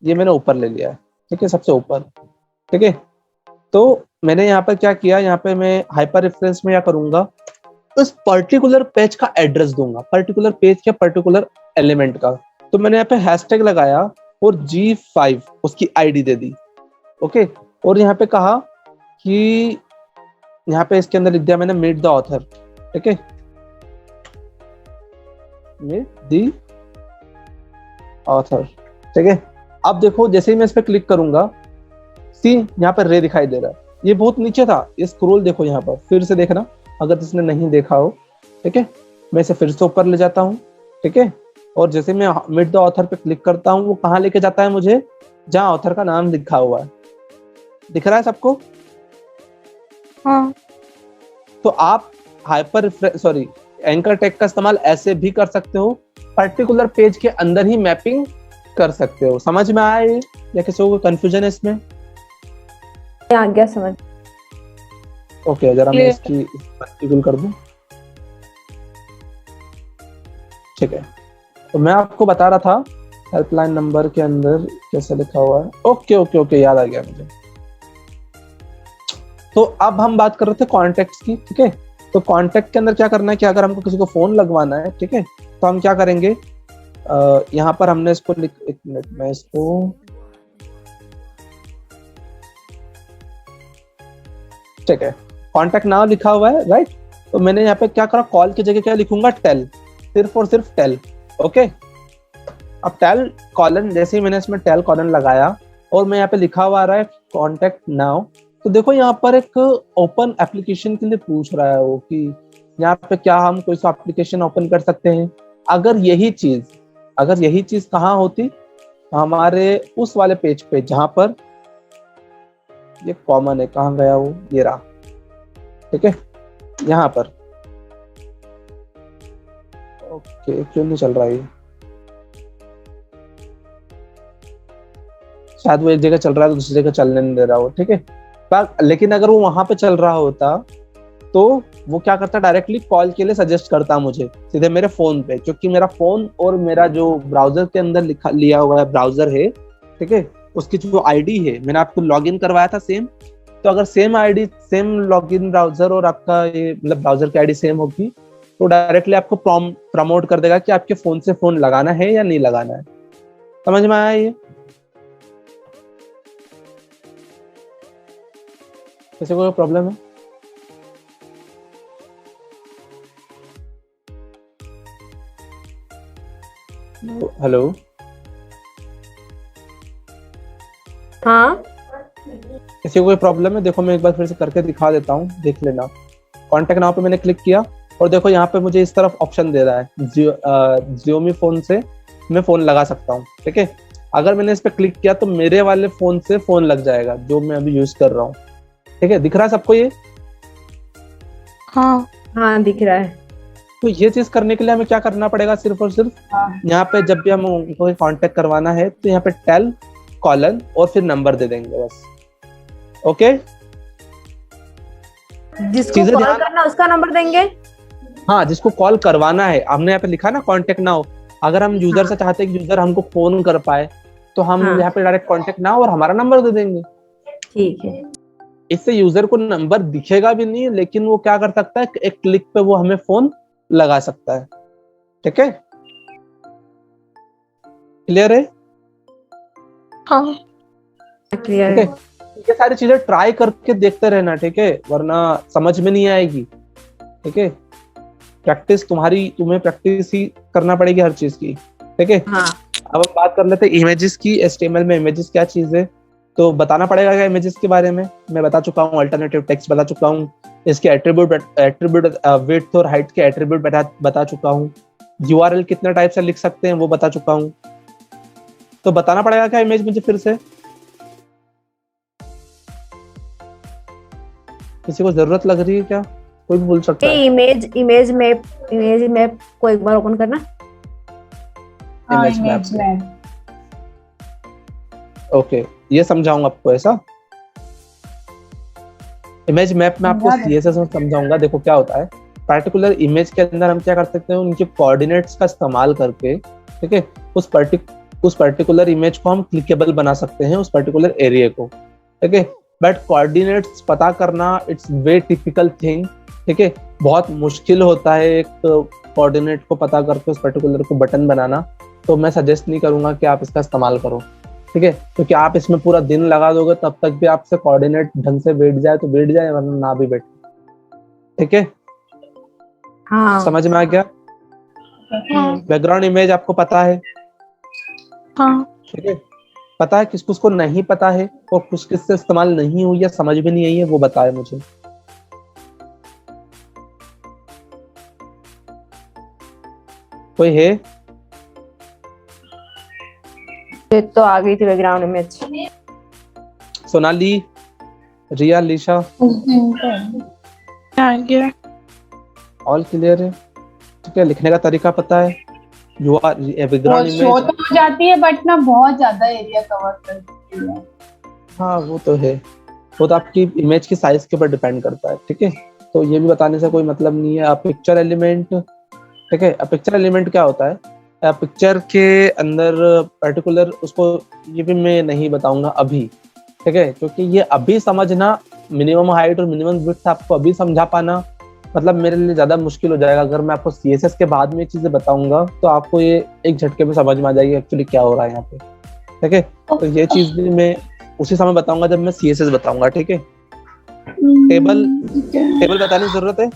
ये मैंने ऊपर ले लिया है, ठीक है, सबसे ऊपर, ठीक है। तो मैंने यहाँ पर क्या किया, यहाँ पे मैं हाइपर रेफरेंस में क्या करूंगा, उस पर्टिकुलर पेज का एड्रेस दूंगा, पर्टिकुलर पेज या पर्टिकुलर एलिमेंट का। तो मैंने यहाँ पे हैशटैग लगाया और G5 उसकी आईडी दे दी, ओके। और यहाँ पे कहा कि यहाँ पे इसके अंदर लिख दिया मैंने मीट द ऑथर, ठीक है, मीट द ऑथर, ठीक है। अब देखो जैसे ही मैं इस पे क्लिक करूंगा, सी यहाँ पर रे दिखाई दे रहा है, ये बहुत नीचे था, ये स्क्रॉल देखो यहाँ पर, फिर से देखना अगर जिसने नहीं देखा हो, ठीक है। मैं इसे फिर से ऊपर ले जाता हूँ, ठीक है। और जैसे मैं मीट द ऑथर पे क्लिक करता हूँ, वो कहाँ लेके जाता है मुझे, जहाँ ऑथर का नाम लिखा हुआ है। दिख रहा है सबको? हाँ। तो आप एंकर टैग का इस्तेमाल ऐसे भी कर सकते हो, पर्टिकुलर पेज के अंदर ही मैपिंग कर सकते हो। समझ में आया ये, या किसी को कंफ्यूजन है इसमें? आ गया समझ। ओके, जरा मैं इसकी मल्टीपल कर दूं, ठीक है। तो मैं आपको बता रहा था हेल्पलाइन नंबर के अंदर कैसे लिखा हुआ है। ओके ओके ओके, याद आ गया मुझे। तो अब हम बात कर रहे थे कॉन्टेक्ट्स की, ठीक है। तो कॉन्टेक्ट के अंदर क्या करना है कि अगर हमको किसी को फोन लगवाना है, ठीक है, तो हम क्या करेंगे, यहाँ पर हमने इसको एक मिनट में इसको ठीक है, कॉन्टेक्ट नाउ लिखा हुआ है, राइट। तो मैंने यहाँ पे क्या करा, कॉल की जगह क्या लिखूंगा, टेल, सिर्फ और सिर्फ टेल, ओके। अब टेल कॉलन, जैसे ही मैंने इसमें टेल कॉलन लगाया और मैं यहाँ पे लिखा हुआ आ रहा है कॉन्टेक्ट नाउ, तो देखो यहाँ पर एक ओपन एप्लीकेशन के लिए पूछ रहा है वो कि यहाँ पे क्या हम कोई सा एप्लीकेशन ओपन कर सकते हैं। अगर यही चीज कहाँ होती, हमारे उस वाले पेज पे जहां पर ये कॉमन है, कहाँ गया वो, ये रहा, ठीक है, यहाँ पर। ओके, क्यों नहीं चल रहा है, शायद वो एक जगह चल रहा है तो दूसरी जगह चलने नहीं दे रहा हो, ठीक है। लेकिन अगर वो वहां पे चल रहा होता तो वो क्या करता, डायरेक्टली कॉल के लिए सजेस्ट करता मुझे सीधे मेरे फोन पे, क्योंकि मेरा फोन और मेरा जो ब्राउजर के अंदर लिया हुआ है ब्राउजर है, ठीक है, उसकी जो आईडी है, मैंने आपको लॉगिन करवाया था सेम। तो अगर same ID, same login browser और आपका ये मतलब ब्राउजर की आईडी सेम होगी, तो डायरेक्टली आपको प्रमोट कर देगा कि आपके फोन से फोन लगाना है या नहीं लगाना है। समझ में आया ये? किसी को प्रॉब्लम है? हेलो, हाँ किसी को कोई प्रॉब्लम है? देखो मैं एक बार फिर से करके दिखा देता हूँ, देख लेना। कॉन्टेक्ट नाउ पे मैंने क्लिक किया और देखो यहाँ पे मुझे इस तरफ ऑप्शन दे रहा है, जियोमी फोन से मैं फोन लगा सकता हूँ, ठीक है। अगर मैंने इस पे क्लिक किया तो मेरे वाले फोन से फोन लग जाएगा जो मैं अभी यूज कर रहा हूँ, ठीक है। दिख रहा है सबको ये? हाँ हाँ दिख रहा है। तो ये चीज करने के लिए हमें क्या करना पड़ेगा, सिर्फ और सिर्फ यहाँ पे जब भी हम उनको कांटेक्ट करवाना है तो यहाँ पे टेल कॉलन और फिर नंबर दे देंगे बस, ओके। जिसको कॉल करना उसका नंबर देंगे। हाँ, जिसको कॉल करवाना है, हमने यहाँ पे लिखा ना कॉन्टेक्ट नाउ। अगर हम यूजर से चाहते हैं कि यूजर हमको फोन कर पाए तो हम यहाँ पे डायरेक्ट कॉन्टेक्ट नाउ और हमारा नंबर दे देंगे, ठीक है। इससे यूजर को नंबर दिखेगा भी नहीं, लेकिन वो क्या कर सकता है, एक क्लिक पे वो हमें फोन लगा सकता है, ठीक है। क्लियर है? हाँ क्लियर है। ये सारी चीजें ट्राई करके देखते रहना, ठीक है, वरना समझ में नहीं आएगी, ठीक है। तुम्हें प्रैक्टिस ही करना पड़ेगी हर चीज की, ठीक है। हाँ। अब हम बात कर लेते हैं इमेजेस की। HTML में इमेजेस क्या चीज है, तो बताना पड़ेगा क्या इमेजेस के बारे में। मैं बता चुका हूँ, अल्टरनेटिव टेक्स्ट बता चुका हूँ, इसके एट्रीब्यूट विड्थ और हाइट के एट्रीब्यूट बता चुका हूँ, URL कितने टाइप से लिख सकते हैं वो बता चुका हूँ। तो बताना पड़ेगा क्या इमेज मुझे फिर से। किसी को जरूरत लग रही है क्या? कोई भी बोल सकता है। इमेज मैप को एक बार ओपन करना। हाँ, image map image map. Okay, ये समझाऊंगा आपको। ऐसा इमेज मैप में आपको समझा दो। सीएसएस में समझाऊंगा। देखो क्या होता है, पर्टिकुलर इमेज के अंदर हम क्या कर सकते हैं, उनके कोऑर्डिनेट्स का इस्तेमाल करके, ठीक है, उस पर्टिकुलर इमेज को हम क्लिकेबल बना सकते हैं, उस पर्टिकुलर एरिया को, ठीक है। बट कोऑर्डिनेट्स पता करना इट्स वे टिपिकल थिंग, ठीक है। बहुत मुश्किल होता है एक कोऑर्डिनेट को पता करके उस पर्टिकुलर को बटन बनाना। तो मैं सजेस्ट नहीं करूंगा कि आप इसका इस्तेमाल करो, ठीक है, क्योंकि आप इसमें पूरा दिन लगा दोगे, तब तक भी आपसे कोऑर्डिनेट ढंग से बैठ जाए तो बैठ जाए, वरना ना भी बैठे, ठीक है। हाँ समझ में आ गया? हाँ बैकग्राउंड इमेज आपको पता है, हाँ ठीक है। पता है किस को नहीं पता है, और कुछ किससे इस्तेमाल नहीं हुई या समझ में नहीं आई है, वो बताए मुझे। कोई है? ये तो आ गई थी बैकग्राउंड इमेज। सोनाली, रिया, लिशा, उस दिन तो आ गया। ऑल क्लियर है? ठीक है, लिखने का तरीका पता है? यू आर वो बैकग्राउंड शो इमेज। तो हो जाती है, बट ना बहुत ज्यादा एरिया कवर करती है। हाँ वो तो है, वो तो आपकी इमेज की साइज के ऊपर डिपेंड करता है, ठीक है। तो ये भी बताने से कोई मतलब नहीं है। आप पिक्चर एलिमेंट, ठीक है, अब पिक्चर एलिमेंट क्या होता है, पिक्चर के अंदर पर्टिकुलर उसको, ये भी मैं नहीं बताऊंगा अभी, ठीक है, क्योंकि ये अभी समझना, मिनिमम हाइट और मिनिमम विड्थ आपको अभी समझा पाना, मतलब मेरे लिए ज्यादा मुश्किल हो जाएगा। अगर मैं आपको सीएसएस के बाद में ये चीजें बताऊंगा तो आपको ये एक झटके में समझ में आ जाएगी एक्चुअली क्या हो रहा है यहाँ पे, ठीक है। तो ये चीज भी मैं उसी समय बताऊंगा जब मैं सीएसएस बताऊंगा, ठीक है। टेबल बताने की जरूरत है?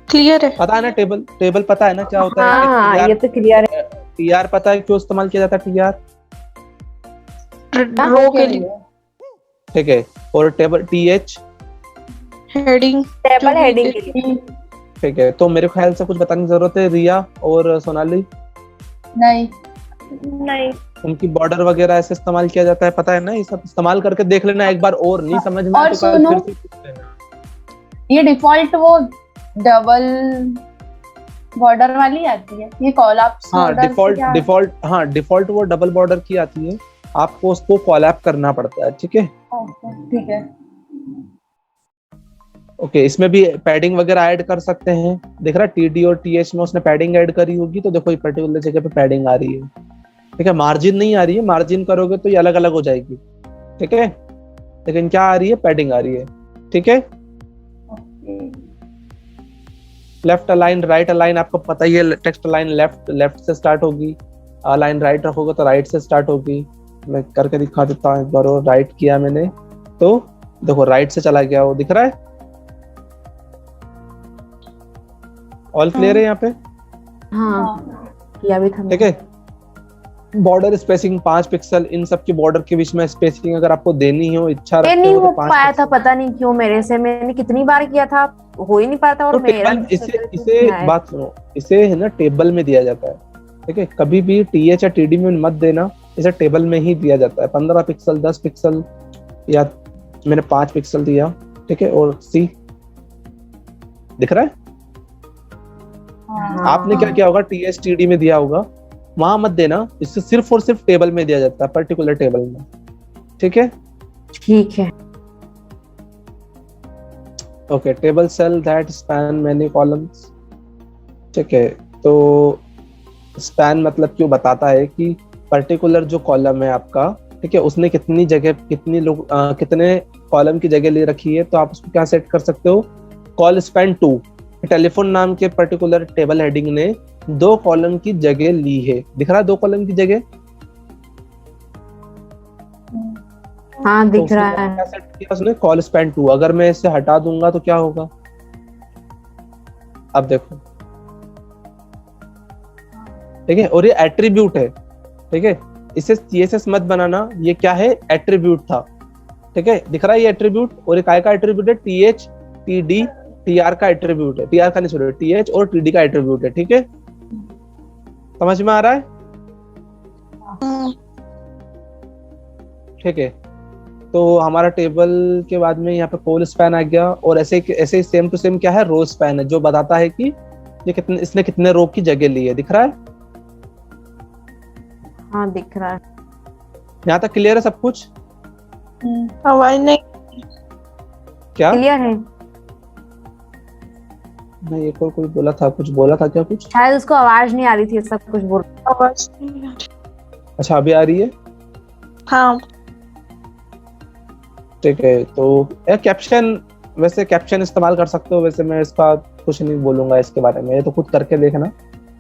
क्लियर है। पता है ना, टेबल पता है ना क्या होता है? हाँ ये तो क्लियर है। टीआर पता है क्यों इस्तेमाल किया जाता है टीआर? रो के लिए ठीक है, और table TH heading, table heading के लिए। ठीक है। तो मेरे ख्याल से कुछ बताने की जरूरत है रिया और सोनाली? नहीं, नहीं, उनकी बॉर्डर वगैरह ऐसे इस्तेमाल किया जाता है, पता है ना? ये सब इस्तेमाल करके देख लेना एक बार, और नहीं समझ में आए और तो कल सुनो, फिर से पूछ लेना। ये डिफॉल्ट वो डबल बॉर्डर वाली आती है, ये कॉलअप्स हाँ बॉर्डर डिफॉल्ट वो डबल बॉर्डर की आती है, आपको उसको कोलैप करना पड़ता है, ठीक है। ठीक है। ओके, इसमें भी पैडिंग वगैरह ऐड कर सकते हैं। देख रहा है टीडी और टीएच में उसने पैडिंग ऐड करी होगी, तो देखो ये पर्टिकुलर जगह पे पैडिंग आ रही है, ठीक है। मार्जिन नहीं आ रही है, मार्जिन करोगे तो ये अलग अलग हो जाएगी, ठीक है, लेकिन क्या आ रही है, पैडिंग आ रही है, ठीक है। लेफ्ट अलाइन, राइट अलाइन आपको पता ही है, टेक्स्ट अलाइन लेफ्ट से स्टार्ट होगी, अलाइन राइट रखोगे तो राइट से स्टार्ट होगी। मैं करके दिखा देता हूँ एक बार, और राइट किया मैंने तो देखो राइट से चला गया, वो दिख रहा है। ऑल क्लियर है यहाँ पे? हाँ किया भी था। ठीक है। बॉर्डर स्पेसिंग 5 पिक्सल, इन सब की बॉर्डर के बीच में स्पेसिंग अगर आपको देनी हो, इच्छा ये रखते नहीं हो हो तो 5 पाया था, पता नहीं क्यों मेरे से। मैंने कितनी बार किया था, हो ही नहीं पाता। और तो मेरा टेबल, इसे बात सुनो, इसे है ना टेबल में दिया जाता है, ठीक है। कभी भी टीएच या टीडी में मत देना, इसे टेबल में ही दिया जाता है। 15 पिक्सल, 10 पिक्सल, या मैंने 5 पिक्सल दिया, ठीक है। और सी दिख रहा है? आपने क्या किया होगा, टीएच टीडी में दिया होगा, वहां मत देना, इससे सिर्फ और सिर्फ टेबल में दिया जाता है, पर्टिकुलर टेबल में, ठीक है। ठीक है। Okay, table cell that span many columns, ठीक है। तो स्पैन मतलब क्यों बताता है कि पर्टिकुलर जो कॉलम है आपका, ठीक है, उसने कितनी जगह, कितने कॉलम की जगह ले रखी है। तो आप उसको क्या सेट कर सकते हो, कॉल स्पैन 2। टेलीफोन नाम के पर्टिकुलर टेबल हेडिंग ने 2 कॉलम की जगह ली है, दिख रहा है 2 कॉलम की जगह? हाँ तो दिख रहा है। क्या सेट किया उसने, कॉल स्पैन 2। अगर मैं इसे हटा दूंगा तो क्या होगा, अब देखो, ठीक है। और ये एट्रीब्यूट है, ठीक है, इसे सीएसएस मत बनाना, ये क्या है, एट्रीब्यूट था, ठीक है। दिख रहा है ये एट्रीब्यूट, और ये काय का एट्रीब्यूट है, टीएच टीडी टीआर का एट्रीब्यूट है, टीआर का नहीं सॉरी, टीएच और टीडी का एट्रीब्यूट है, ठीक है। समझ में आ रहा है? ठीक है। तो हमारा टेबल के बाद में यहाँ पे कॉल स्पैन आ गया, और ऐसे ही सेम टू सेम क्या है, रो स्पैन है, जो बताता है कि इसने कितने रो की जगह ली है। दिख रहा है? हाँ दिख रहा है। यहाँ तक क्लियर है सब कुछ? आवाज नहीं। क्या क्लियर है? नहीं, एक और कोई बोला था, कुछ बोला था क्या कुछ? शायद उसको आवाज नहीं आ रही थी, सब कुछ बोल। आवाज नहीं आ रही। अच्छा, अभी आ रही है? हाँ ठीक है। तो कैप्शन, वैसे कैप्शन इस्तेमाल कर सकते हो, वैसे मैं इसका कुछ नहीं बोलूंगा इसके बारे में, ये तो खुद करके देखना,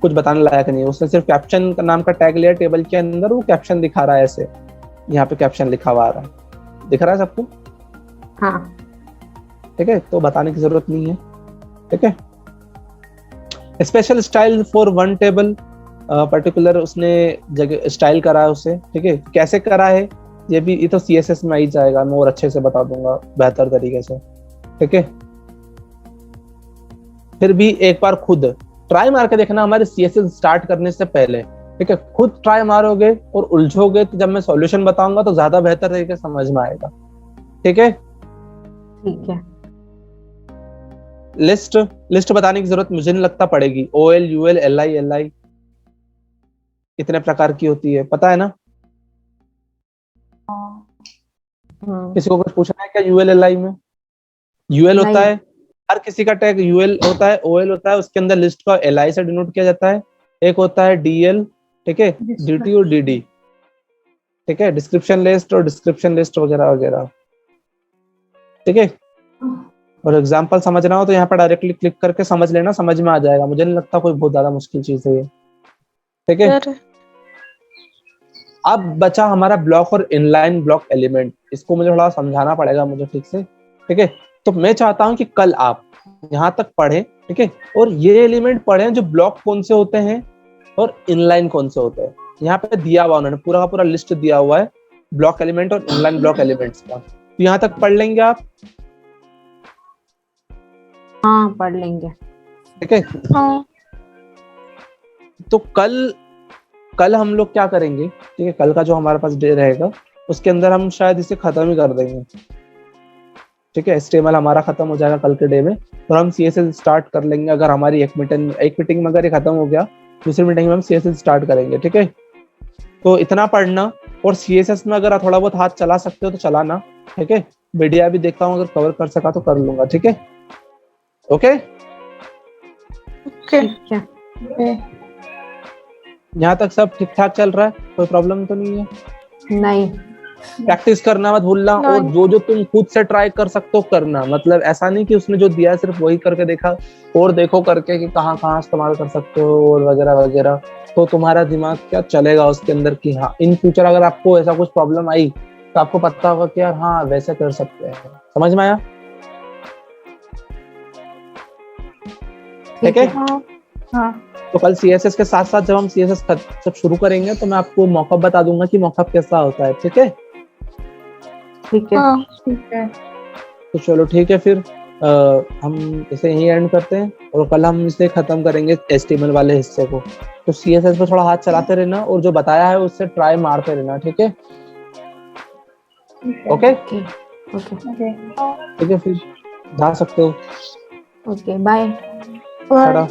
कुछ बताने लायक नहीं है। उसने सिर्फ कैप्शन का नाम का टैग लिया टेबल के अंदर, वो कैप्शन दिखा रहा है ऐसे, यहाँ पे कैप्शन लिखा हुआ आ रहा है, दिख रहा है सबको? हाँ ठीक है, तो बताने की जरूरत नहीं है। ठीक है। Special style for one table, particular उसने जगह स्टाइल करा है उसे। ठीक है, कैसे करा है ये तो CSS में ही जाएगा, मैं और अच्छे से बता दूंगा बेहतर तरीके से। ठीक है, फिर भी एक बार खुद ट्राई मार के देखना हमारे CSS स्टार्ट करने से पहले। ठीक है, खुद ट्राई मारोगे और उलझोगे तो जब मैं सॉल्यूशन बताऊंगा तो ज्यादा बेहतर तरीके से समझ में आएगा। ठीक है, ठीक है। लिस्ट बताने की जरूरत मुझे नहीं लगता पड़ेगी। OL UL LI LI इतने प्रकार की होती है, पता है ना? किसी को कुछ पूछना है क्या UL LI में? UL होता है, हर किसी का टैग UL होता है, OL होता है, उसके अंदर लिस्ट का LI से डिनोट किया जाता है। एक होता है DL, ठीक है, DT और DD, ठीक है, डिस्क्रिप्शन लिस्ट और डिस्क्रिप्शन लिस्ट वगैरह वगैरह। ठीक है, और एग्जांपल समझना हो तो यहाँ पर डायरेक्टली क्लिक करके समझ लेना, समझ में आ जाएगा। मुझे नहीं लगता कोई बहुत ज्यादा मुश्किल चीज है ये। ठीक है, अब बचा हमारा ब्लॉक और इनलाइन ब्लॉक एलिमेंट, इसको मुझे थोड़ा समझाना पड़ेगा मुझे ठीक से। ठीक है, तो मैं चाहता हूं कि कल आप यहाँ तक पढ़ें, ठीक है, और ये एलिमेंट पढ़ें जो ब्लॉक कौन से होते हैं और इनलाइन कौन से होते हैं। यहाँ पे दिया हुआ उन्होंने पूरा का पूरा लिस्ट दिया हुआ है ब्लॉक एलिमेंट और इनलाइन ब्लॉक एलिमेंट्स का, तो यहाँ तक पढ़ लेंगे आप? हाँ पढ़ लेंगे। ठीक है, हाँ तो कल हम लोग क्या करेंगे, ठीक है, कल का जो हमारे पास डे रहेगा उसके अंदर हम शायद इसे खत्म ही कर देंगे। ठीक है, HTML हमारा खत्म हो जाएगा कल के डे में, और हम CSS स्टार्ट कर लेंगे। अगर हमारी एक मीटिंग में अगर ये खत्म हो गया, दूसरी मीटिंग में हम CSS स्टार्ट करेंगे। ठीक है, तो इतना पढ़ना, और CSS में अगर थोड़ा बहुत हाथ चला सकते हो तो चलाना। ठीक है, मीडिया भी देखता हूँ, अगर कवर कर सका तो कर लूंगा। ठीक है, ओके ओके। ठीक है। यहाँ तक सब ठीक ठाक चल रहा है, कोई प्रॉब्लम तो नहीं है? नहीं। प्रैक्टिस करना मत भूलना, और जो तुम खुद से ट्राई कर सकते हो करना, मतलब ऐसा नहीं कि उसने जो दिया है सिर्फ वही करके देखा, और देखो करके कि कहाँ कहाँ इस्तेमाल कर सकते हो और वगैरह वगैरह, तो तुम्हारा दिमाग क्या चलेगा उसके अंदर कि हाँ इन फ्यूचर अगर आपको ऐसा कुछ प्रॉब्लम आई तो आपको पता होगा कि यार हाँ वैसे कर सकते हैं। समझ में आया? ठीक है, हाँ तो कल CSS के साथ साथ जब हम CSS सब शुरू करेंगे तो मैं आपको मॉकअप बता दूंगा कि मॉकअप कैसा होता है। ठीक है, ठीक है। हाँ ठीक है। तो चलो ठीक है, फिर हम इसे यहीं एंड करते हैं, और कल हम इसे खत्म करेंगे HTML वाले हिस्से को। तो CSS पे थोड़ा हाथ चलाते रहना, और जो बताया है उससे ट्राई मारते रहना। ठीक है, ओके ओके ठीक है, फिर जा सकते हो। Okay bye. टाटा।